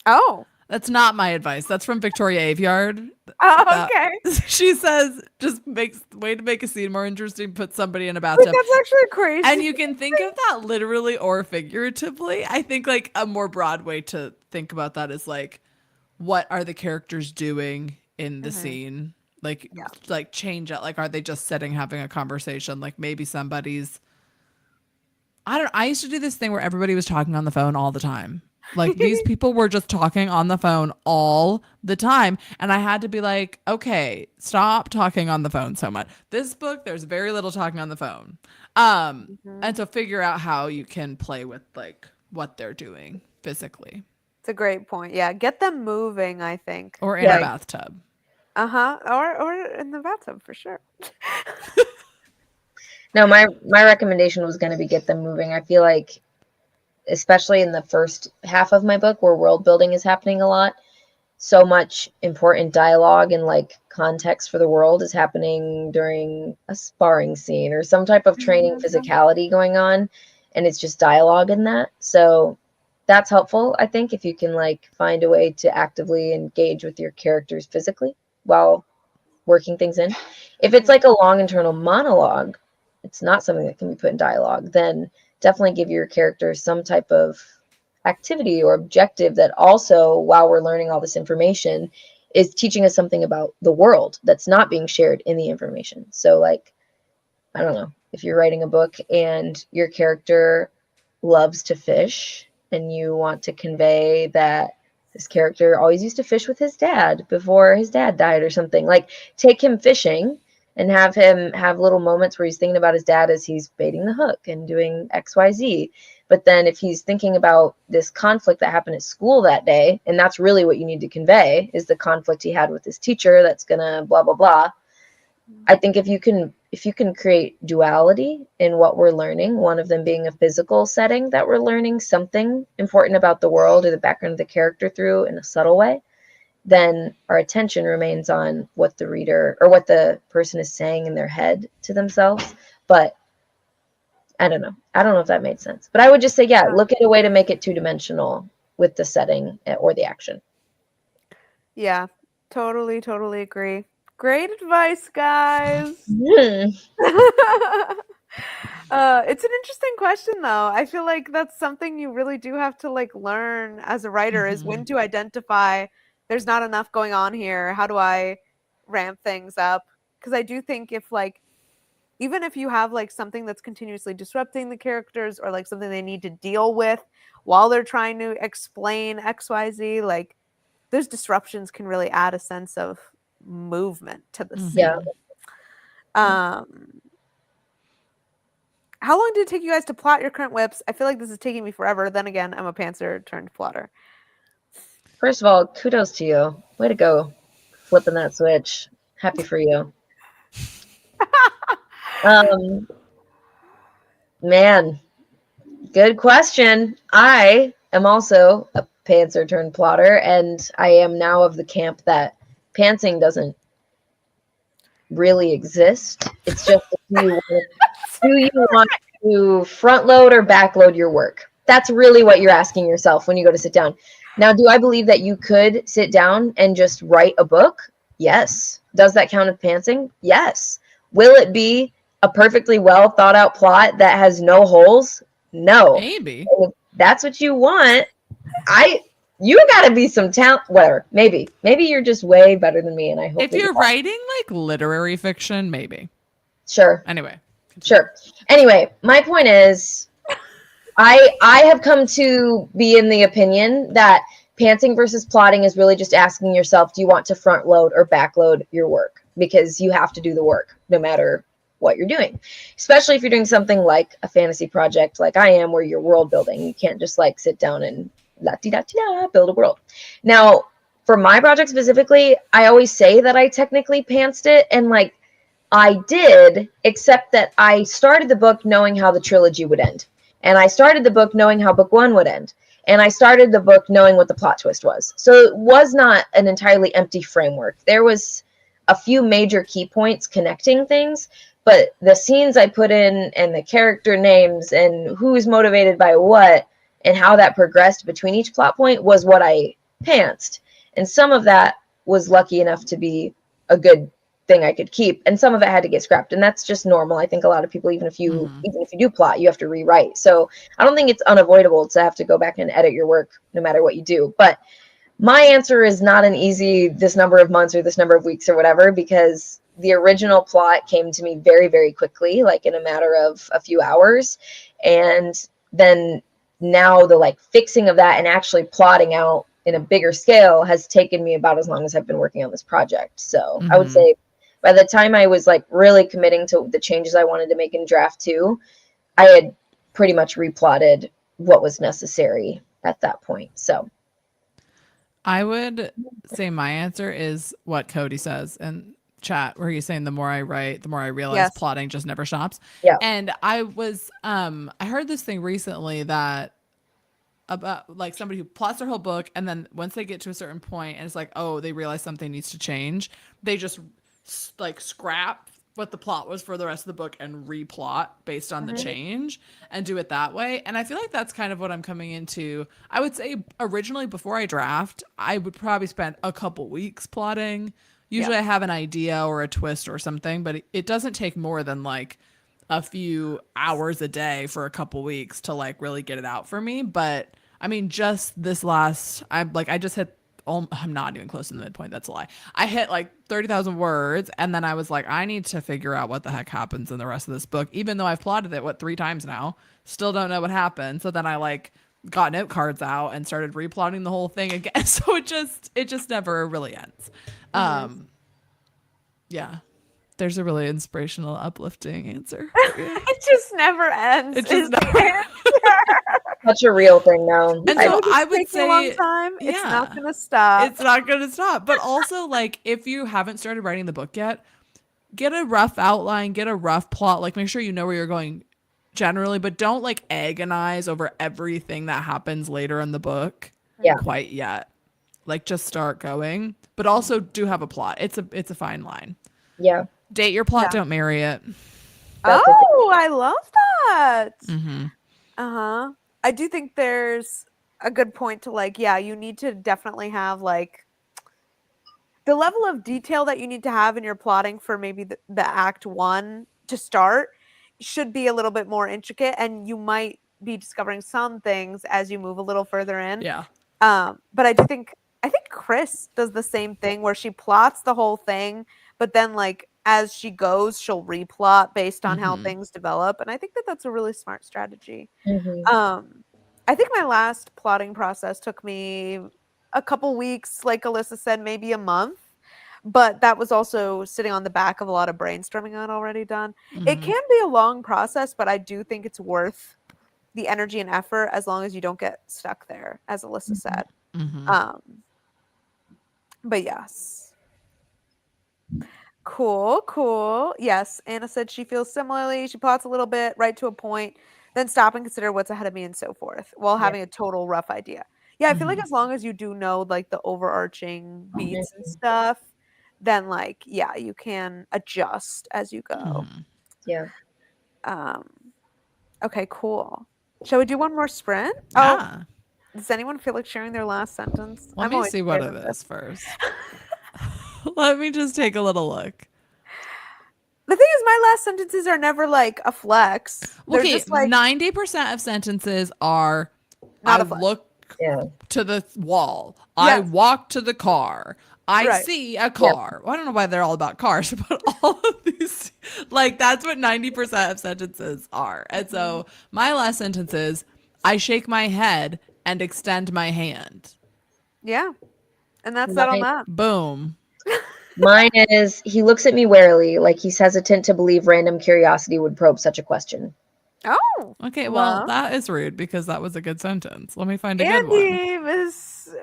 Oh. That's not my advice. That's from Victoria Aveyard. Oh, okay. She says just makes way to make a scene more interesting, put somebody in a Wait, bathtub. that's actually crazy. And you can think of that literally or figuratively. I think like a more broad way to think about that is like, what are the characters doing in the scene? Like, like change it. Like, are they just sitting having a conversation? Like maybe somebody's, I used to do this thing where everybody was talking on the phone all the time. Like these people were just talking on the phone all the time. And I had to be like, okay, stop talking on the phone so much. This book, there's very little talking on the phone. And so figure out how you can play with like what they're doing physically. It's a great point. Yeah. Get them moving, I think. Or in a bathtub. Or in the bathtub for sure. No, my recommendation was going to be get them moving. I feel like, especially in the first half of my book where world building is happening a lot, so much important dialogue and like context for the world is happening during a sparring scene or some type of training physicality going on, and it's just dialogue in that. So that's helpful, I think, if you can like find a way to actively engage with your characters physically while working things in. If it's like a long internal monologue, it's not something that can be put in dialogue, then definitely give your characters some type of activity or objective that also, while we're learning all this information, is teaching us something about the world that's not being shared in the information. So like, I don't know, if you're writing a book and your character loves to fish and you want to convey that this character always used to fish with his dad before his dad died or something, like take him fishing and have him have little moments where he's thinking about his dad as he's baiting the hook and doing XYZ. But then if he's thinking about this conflict that happened at school that day, and that's really what you need to convey is the conflict he had with his teacher that's gonna blah, blah, blah. I think if you can create duality in what we're learning, one of them being a physical setting that we're learning something important about the world or the background of the character through in a subtle way, then our attention remains on what the reader or what the person is saying in their head to themselves. But I don't know if that made sense. But I would just say, look at a way to make it two-dimensional with the setting or the action. Yeah, totally agree. Great advice, guys. It's an interesting question, though. I feel like that's something you really do have to like learn as a writer is when to identify there's not enough going on here. How do I ramp things up? Because I do think if like, even if you have like something that's continuously disrupting the characters or like something they need to deal with while they're trying to explain XYZ, like those disruptions can really add a sense of movement to the scene. Yeah. How long did it take you guys to plot your current whips? I feel like this is taking me forever. Then again, I'm a pantser turned plotter. First of all, kudos to you. Way to go. Flipping that switch. Happy for you. Man, good question. I am also a pantser turned plotter, and I am now of the camp that pantsing doesn't really exist. It's just do you want to front load or back load your work? That's really what you're asking yourself when you go to sit down. Now, do I believe that you could sit down and just write a book? Yes. Does that count as pantsing? Yes. Will it be a perfectly well thought out plot that has no holes? No. Maybe. If that's what you want, you gotta be some talent. Whatever. Maybe you're just way better than me, and I hope If you're writing like literary fiction, maybe. Sure. Anyway. Sure. Anyway, my point is, I have come to be in the opinion that pantsing versus plotting is really just asking yourself, do you want to front load or back load your work? Because you have to do the work no matter what you're doing, especially if you're doing something like a fantasy project like I am, where you're world building. You can't just like sit down and build a world. Now, for my project specifically, I always say that I technically pantsed it, and like I did, except that I started the book knowing how the trilogy would end. And I started the book knowing how book one would end. And I started the book knowing what the plot twist was. So it was not an entirely empty framework. There was a few major key points connecting things, but the scenes I put in and the character names and who's motivated by what and how that progressed between each plot point was what I pantsed. And some of that was lucky enough to be a good thing I could keep, and some of it had to get scrapped, and that's just normal. I think a lot of people, even if you do plot, you have to rewrite. So I don't think it's unavoidable to have to go back and edit your work no matter what you do. But my answer is not an easy this number of months or this number of weeks or whatever, because the original plot came to me very, very quickly, like in a matter of a few hours. And then now the like fixing of that and actually plotting out in a bigger scale has taken me about as long as I've been working on this project. So I would say by the time I was like really committing to the changes I wanted to make in draft 2, I had pretty much replotted what was necessary at that point. So I would say my answer is what Cody says in chat, where he's saying the more I write, the more I realize plotting just never stops. Yeah. And I was I heard this thing recently that about like somebody who plots their whole book, and then once they get to a certain point and it's like, oh, they realize something needs to change, they just like scrap what the plot was for the rest of the book and replot based on the change and do it that way. And I feel like that's kind of what I'm coming into. I would say originally before I draft, I would probably spend a couple weeks plotting. Usually I have an idea or a twist or something, but it doesn't take more than like a few hours a day for a couple weeks to like really get it out for me. But I mean, just this last, I just hit, I'm not even close to the midpoint. That's a lie. I hit like 30,000 words, and then I was like, I need to figure out what the heck happens in the rest of this book, even though I've plotted it 3 times now. Still don't know what happened. So then I like got note cards out and started replotting the whole thing again. So it just never really ends. Yeah. There's a really inspirational, uplifting answer. It just never ends. It just never such a real thing now. And so I would say a long time. It's not gonna stop. It's not gonna stop. But also, like, if you haven't started writing the book yet, get a rough outline, get a rough plot. Like, make sure you know where you're going generally, but don't like agonize over everything that happens later in the book. Quite yet. Like, just start going, but also do have a plot. It's a fine line. Yeah. Date your plot. Don't marry it. Oh, I love that. Mm-hmm. I do think there's a good point to like, you need to definitely have like the level of detail that you need to have in your plotting for maybe the act 1 to start should be a little bit more intricate, and you might be discovering some things as you move a little further in. Yeah. But I think Chris does the same thing where she plots the whole thing, but then like as she goes, she'll replot based on how things develop. And I think that that's a really smart strategy. I think my last plotting process took me a couple weeks, like Alyssa said, maybe a month. But that was also sitting on the back of a lot of brainstorming I'd already done. It can be a long process, but I do think it's worth the energy and effort as long as you don't get stuck there, as Alyssa said. But yes. Cool. Yes, Anna said she feels similarly. She plots a little bit, right to a point, then stop and consider what's ahead of me and so forth, while having a total rough idea. Yeah, I feel like as long as you do know like the overarching beats and stuff, then like, yeah, you can adjust as you go. Yeah. Okay, cool. Shall we do one more sprint? Yeah. Oh, does anyone feel like sharing their last sentence? Let I'm me always see what scared it of this. is first. Let me just take a little look. The thing is, my last sentences are never like a flex. They're Okay, just like 90% of sentences are not I a flex. look Yeah. to the wall. I Yes. walk to the car. I Right. see a car. Well, I don't know why they're all about cars, but all of these, like, that's what 90% of sentences are. And so my last sentence is I shake my head and extend my hand. Yeah. And that's that on that. Boom. Mine is he looks at me warily, like he's hesitant to believe random curiosity would probe such a question. Oh. Okay, well, Love. that is rude because that was a good sentence. Let me find a good one. Andy,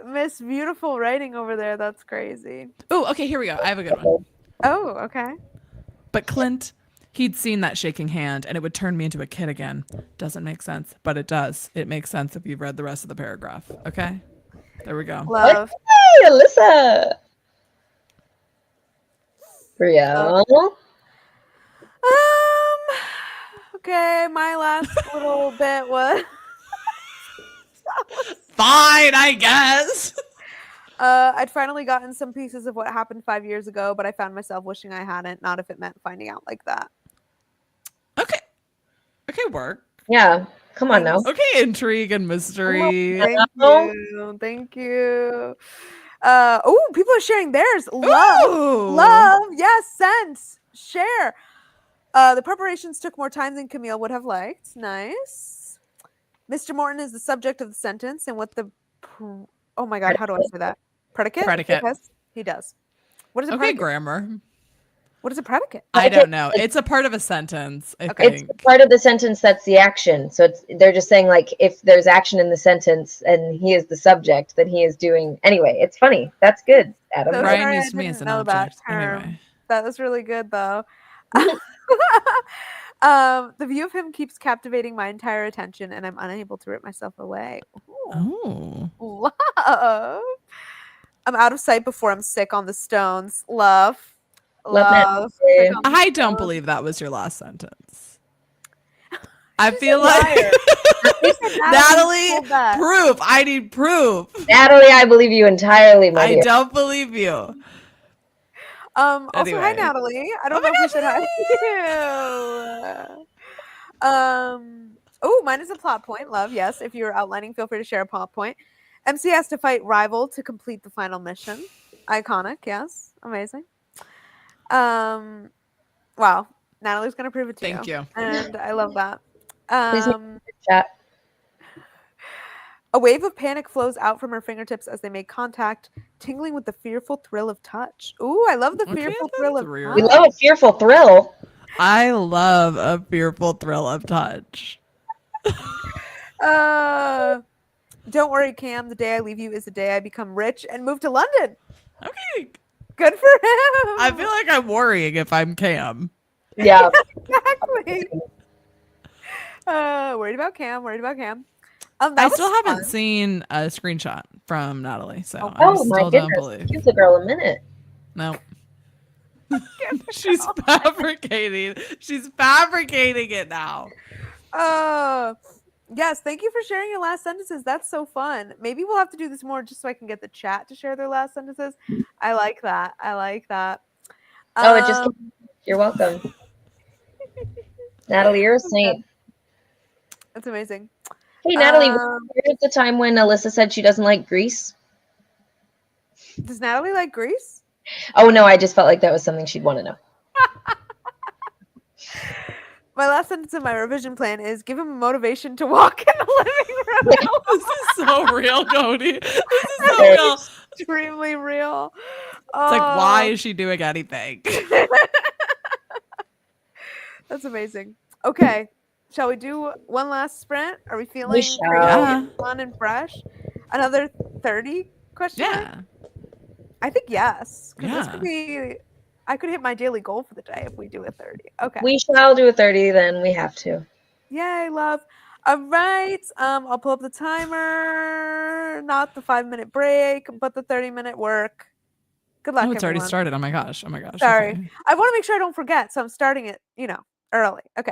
Miss Beautiful writing over there. That's crazy. Oh, okay, here we go. I have a good one. Oh, okay. But Clint, he'd seen that shaking hand and it would turn me into a kid again. Doesn't make sense, but it does. It makes sense if you've read the rest of the paragraph. Okay? There we go. Love. Hey, Alyssa. Real. Okay, my last little bit was Fine, I guess. I'd finally gotten some pieces of what happened 5 years ago, but I found myself wishing I hadn't, not if it meant finding out like that. Okay. Okay, work. Yeah. Come on now. Okay, intrigue and mystery. Thank you. Thank you. Oh, people are sharing theirs. Love. Ooh. Love. Yes, sense. Share. The preparations took more time than Camille would have liked. Nice. Mr. Morton is the subject of the sentence, and what the oh my god, how do I say that? Predicate? Predicate. Yes, he does. What is a Okay, predicate? grammar. What is a predicate? I don't know. It's a part of a sentence, I It's think. part of the sentence that's the action. So they're just saying like if there's action in the sentence and he is the subject, then he is doing anyway. It's funny. That's good, Adam. So Brian sorry, used I me as didn't an know that object. term. Anyway. That was really good though. The view of him keeps captivating my entire attention, and I'm unable to rip myself away. Ooh. Oh. Love. I'm out of sight before I'm sick on the stones. Love. Love that. Love. Sick on the I don't stones. believe that was your last sentence. I feel like Natalie, pulled that. proof. I need proof. Natalie, I believe you entirely, my I dear. don't believe you. Also, hi Anyway. Natalie. I don't Oh know my if we should hi you. Oh, mine is a plot point. Love, yes. If you're outlining, feel free to share a plot point. MC has to fight rival to complete the final mission. Iconic, yes. Amazing. Wow. Natalie's gonna prove it to you. Thank you. And I love that. Please make a chat. A wave of panic flows out from her fingertips as they make contact, tingling with the fearful thrill of touch. Ooh, I love the Okay, fearful thrill of that's We touch. love a fearful thrill. I love a fearful thrill of touch. Don't worry, Cam. The day I leave you is the day I become rich and move to London. Okay. Good for him. I feel like I'm worrying if I'm Cam. Yeah. Exactly. Worried about Cam. Worried about Cam. I That still was haven't fun. seen a screenshot from Natalie, so I Oh still my don't goodness. believe. Give the girl a minute. No. She's fabricating. She's fabricating it now. Yes. Thank you for sharing your last sentences. That's so fun. Maybe we'll have to do this more just so I can get the chat to share their last sentences. I like that. I like that. Oh, it just you're welcome. Natalie, you're a saint. That's amazing. Hey, Natalie, here's the time when Alyssa said she doesn't like Grease. Does Natalie like Grease? Oh, no, I just felt like that was something she'd want to know. My last sentence in my revision plan is give him motivation to walk in the living room. This is so real, Cody. This is so real. It's Extremely real. like, why is she doing anything? That's amazing. Okay. Shall we do one last sprint? Are we feeling shall. crazy Yeah. and fun and fresh? Another 30 question mark? Yeah. I think yes. Because this Yeah. could be I could hit my daily goal for the day if we do a 30. Okay. We shall do a 30, then we have to. Yay, love. All right. I'll pull up the timer. Not the 5-minute break, but the 30-minute work. Good luck, Oh, it's already everyone. started. Oh my gosh. Oh my gosh. Sorry. Okay. I want to make sure I don't forget, so I'm starting it, early. Okay.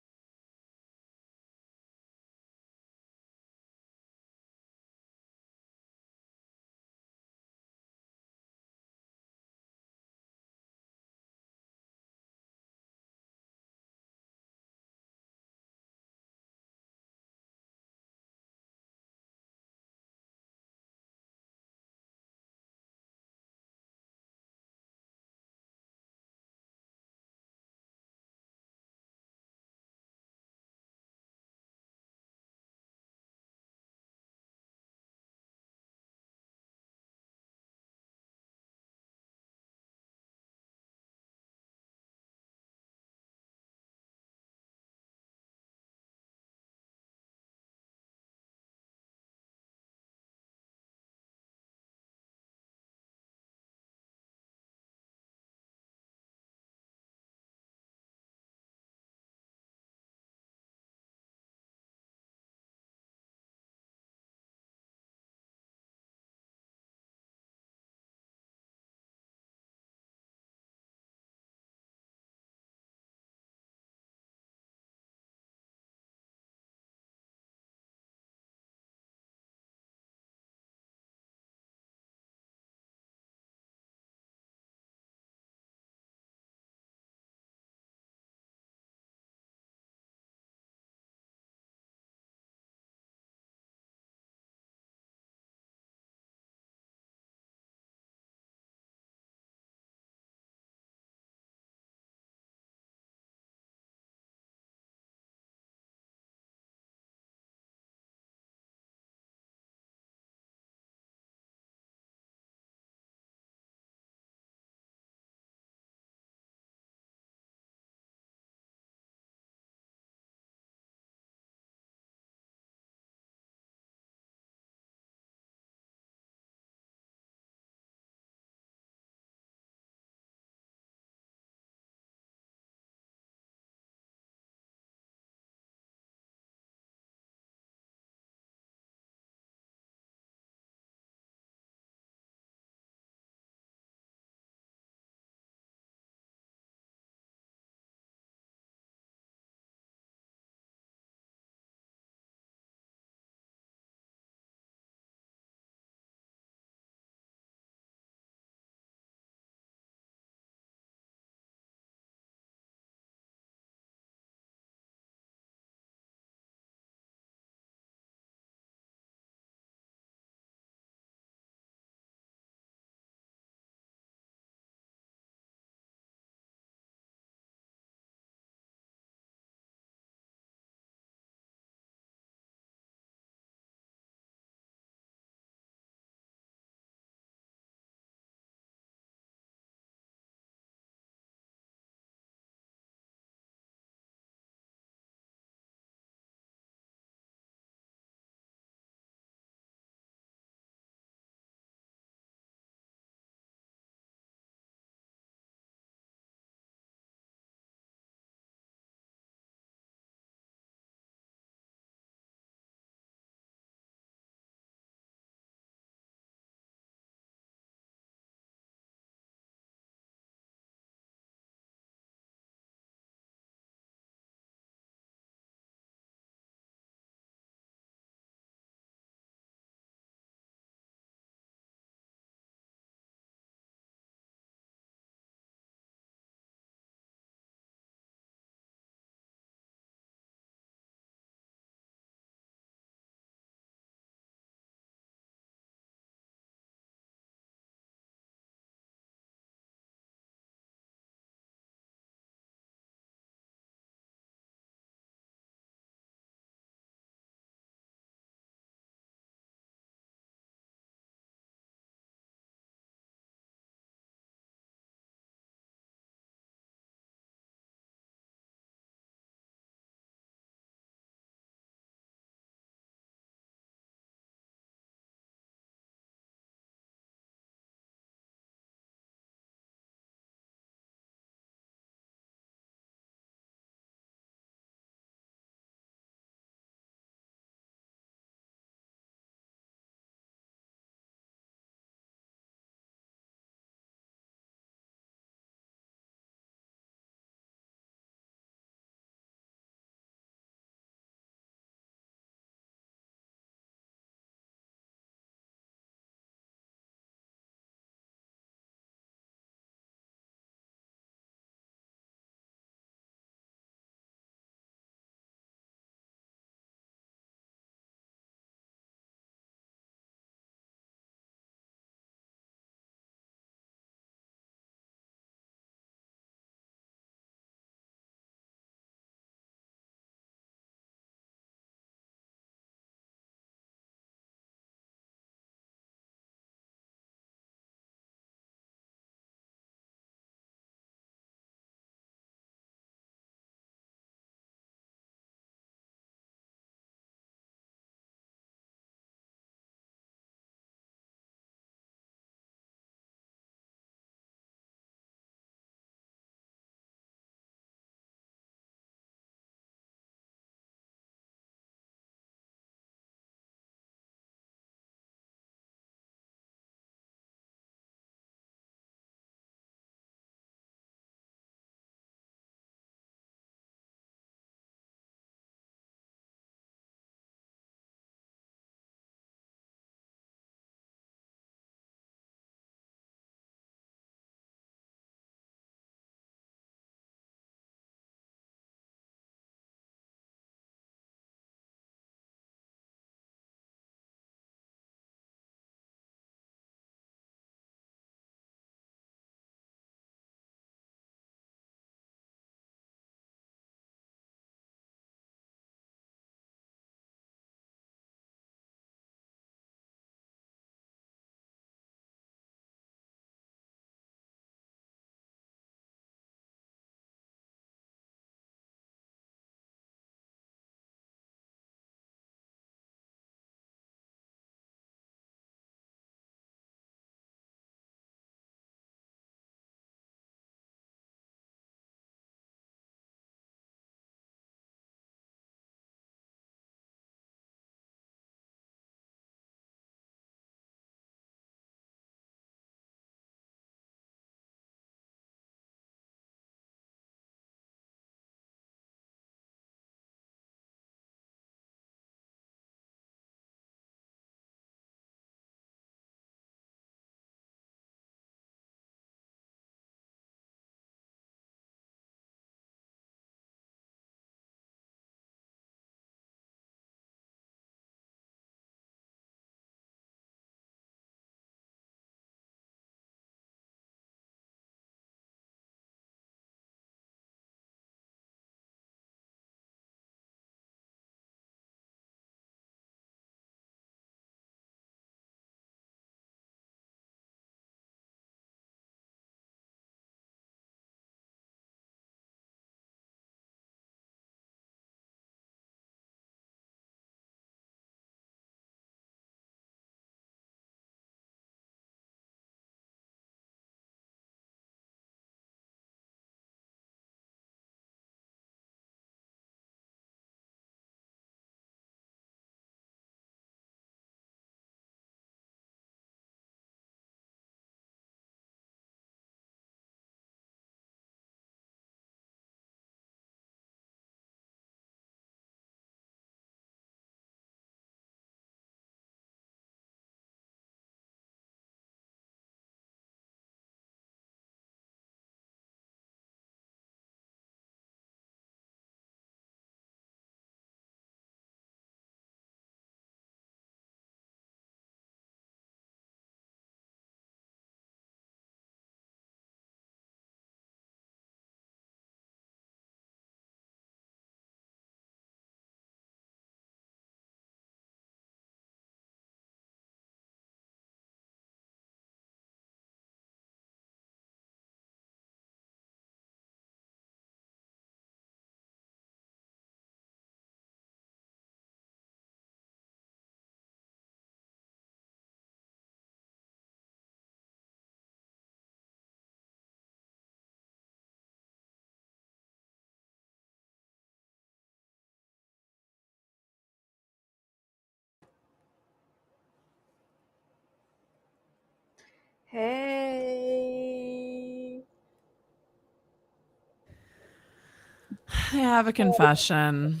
I have a confession.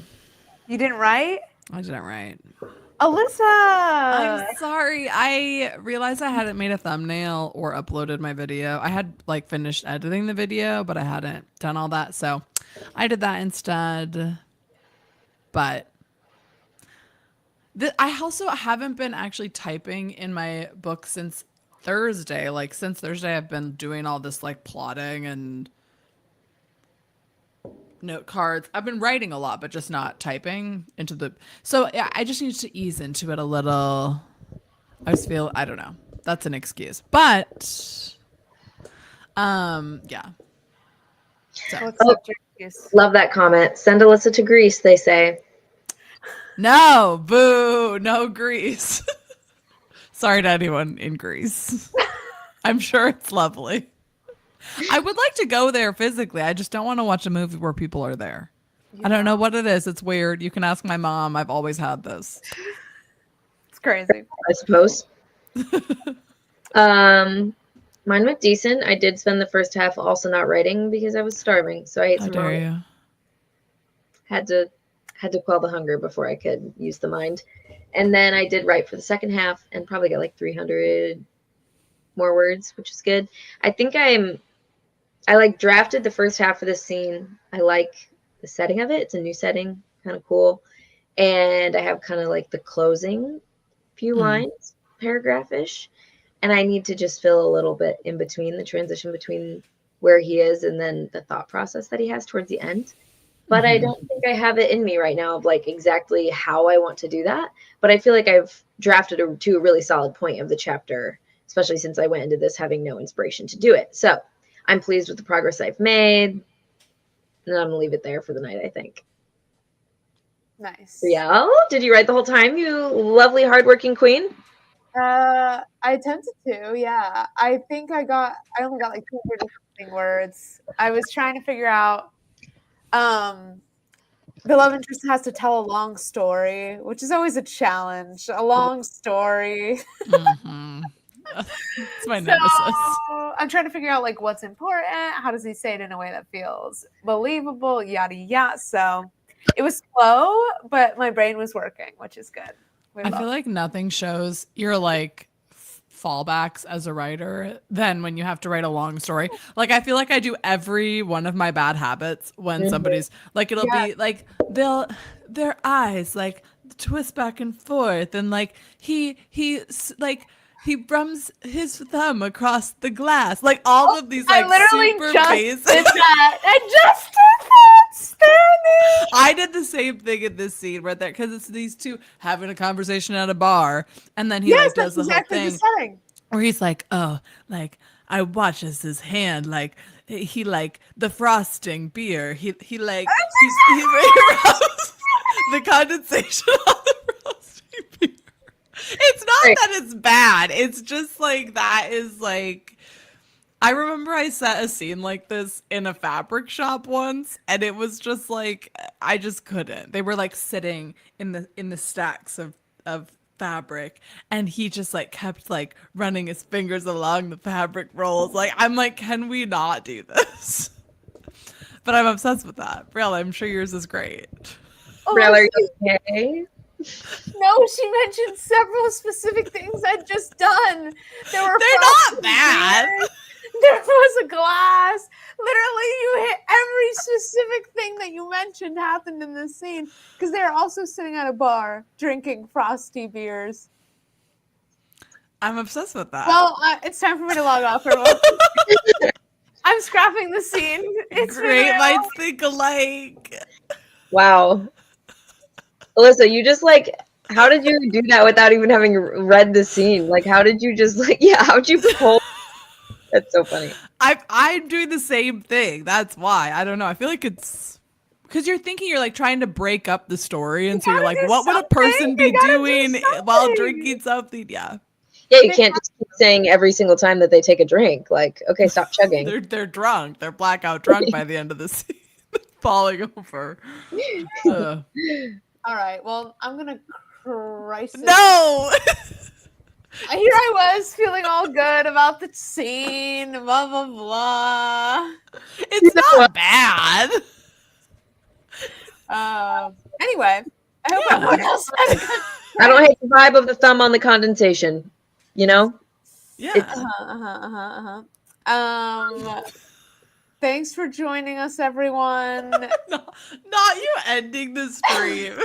You didn't write? I didn't write. Alyssa! I'm sorry. I realized I hadn't made a thumbnail or uploaded my video. I had like finished editing the video, but I hadn't done all that. So I did that instead. But I also haven't been actually typing in my book since Thursday. Like since Thursday, I've been doing all this like plotting and note cards. I've been writing a lot, but just not typing into the. So yeah, I just need to ease into it a little. I just feel I don't know. That's an excuse, but yeah. So What's up, Jerky's? Love that comment. Send Alyssa to Greece, they say. no, boo, no Greece. Sorry to anyone in Greece. I'm sure it's lovely. I would like to go there physically. I just don't want to watch a movie where people are there. I don't know what it is. It's weird. You can ask my mom. I've always had this. It's crazy. I suppose. Mine went decent. I did spend the first half also not writing because I was starving. So I ate How some dare ramen. you? Had to quell the hunger before I could use the mind. And then I did write for the second half and probably got like 300 more words, which is good. I think I like drafted the first half of this scene. I like the setting of it. It's a new setting, kind of cool. And I have kind of like the closing few lines, paragraph-ish. And I need to just fill a little bit in between the transition between where he is and then the thought process that he has towards the end. But I don't think I have it in me right now of like exactly how I want to do that. But I feel like I've drafted to a really solid point of the chapter, especially since I went into this having no inspiration to do it. So I'm pleased with the progress I've made. And I'm going to leave it there for the night, I think. Nice. Riel, did you write the whole time, you lovely, hardworking queen? I attempted to, yeah. I think I only got like 200 something words. I was trying to figure out the love interest has to tell a long story, which is always a challenge. A long story. It's my nemesis. I'm trying to figure out like what's important. How does he say it in a way that feels believable? Yada yada. So it was slow, but my brain was working, which is good. I feel like nothing shows your like fallbacks as a writer than when you have to write a long story. Like I feel like I do every one of my bad habits when somebody's like it'll be like their eyes like twist back and forth and like he rums his thumb across the glass. Like all of these like I literally super just basic. did that. I just did that. Spare me. I did the same thing in this scene right there because it's these two having a conversation at a bar, and then he like does the exactly whole the thing setting. where he's like, "Oh, like I watch as his hand, like he like the frosting beer. He like he rubs the condensation on the frosting beer." It's not that it's bad. It's just like that is like. I remember I set a scene like this in a fabric shop once, and it was just like I just couldn't. They were like sitting in the stacks of fabric, and he just like kept like running his fingers along the fabric rolls. Like I'm like, can we not do this? But I'm obsessed with that. Brielle, I'm sure yours is great. Brielle, are you okay? No, she mentioned several specific things I'd just done. They're not bad. There was a glass. Literally, you hit every specific thing that you mentioned happened in this scene because they are also sitting at a bar drinking frosty beers. I'm obsessed with that. Well, it's time for me to log off. I'm scrapping the scene. It's great minds think alike. Wow. Alyssa, you just like, how did you do that without even having read the scene? Like, how did you just like, how'd you pull? That's so funny. I'm doing the same thing. That's why. I don't know. I feel like it's because you're thinking you're like trying to break up the story, and so you're like, what would a person be doing while drinking something? Yeah. Yeah, you can't just keep saying every single time that they take a drink, like, okay, stop chugging. They're drunk. They're blackout drunk by the end of the scene, falling over. All right. Well, I'm gonna crisis. No. Here I was feeling all good about the scene, blah blah blah. It's not bad. Anyway, I hope Yeah. everyone else had a good. I don't hate the vibe of the thumb on the condensation. You know? Yeah. Thanks for joining us, everyone. Not you ending the stream.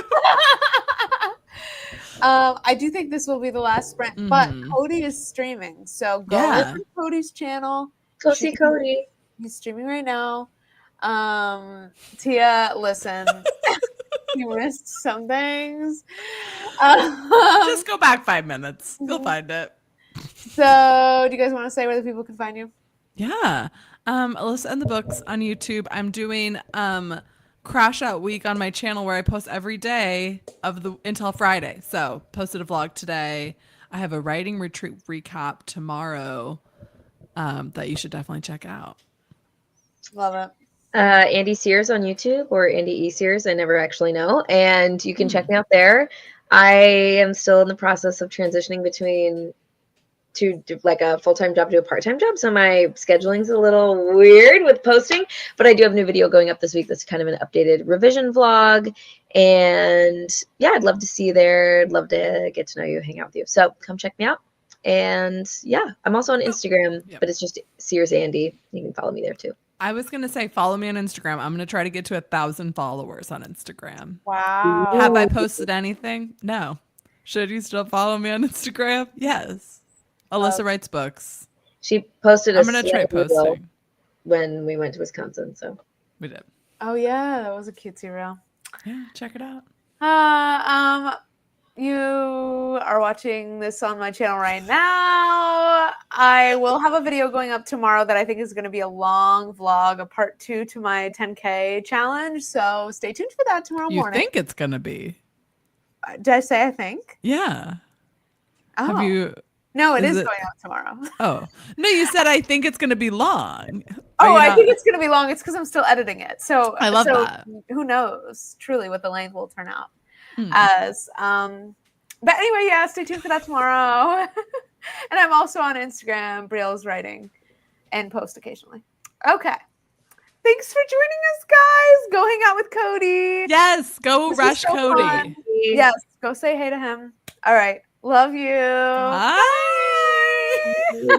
I do think this will be the last sprint, but Mhm. Cody is streaming, so go Yeah. over to Cody's channel. Go see Cody. He's streaming right now. Tia, listen, you missed some things. Just go back 5 minutes. You'll find it. So, do you guys want to say where the people can find you? Yeah. Alyssa and the Books on YouTube. I'm doing Crash Out Week on my channel where I post every day of the until Friday. So posted a vlog today. I have a writing retreat recap tomorrow that you should definitely check out. Love it. Andy Sears on YouTube or Andy E. Sears. I never actually know. And you can check me out there. I am still in the process of transitioning between to like a full-time job to a part-time job. So my scheduling's a little weird with posting, but I do have a new video going up this week. That's kind of an updated revision vlog. And yeah, I'd love to see you there. I'd love to get to know you, hang out with you. So come check me out. And yeah, I'm also on Instagram, but it's just Sears Andy. You can follow me there too. I was going to say, follow me on Instagram. I'm going to try to get to 1,000 followers on Instagram. Wow. Have I posted anything? No. Should you still follow me on Instagram? Yes. Alyssa writes books. She posted I'm going to try posting. When we went to Wisconsin, so. We did. Oh, yeah. That was a cutesy reel. Yeah, check it out. You are watching this on my channel right now. I will have a video going up tomorrow that I think is going to be a long vlog, a part 2 to my 10K challenge. So stay tuned for that tomorrow morning. You think it's going to be? Did I say I think? Yeah. Oh. Have you? No, it is going out tomorrow. Oh. No, you said I think it's going to be long. I think it's going to be long. It's because I'm still editing it. So I love that. Who knows truly what the length will turn out as. But anyway, yeah, stay tuned for that tomorrow. And I'm also on Instagram, Brielle's writing, and post occasionally. Okay. Thanks for joining us, guys. Go hang out with Cody. Yes, go rush Cody. Fun. Yes, go say hey to him. All right. Love you. Bye. Bye.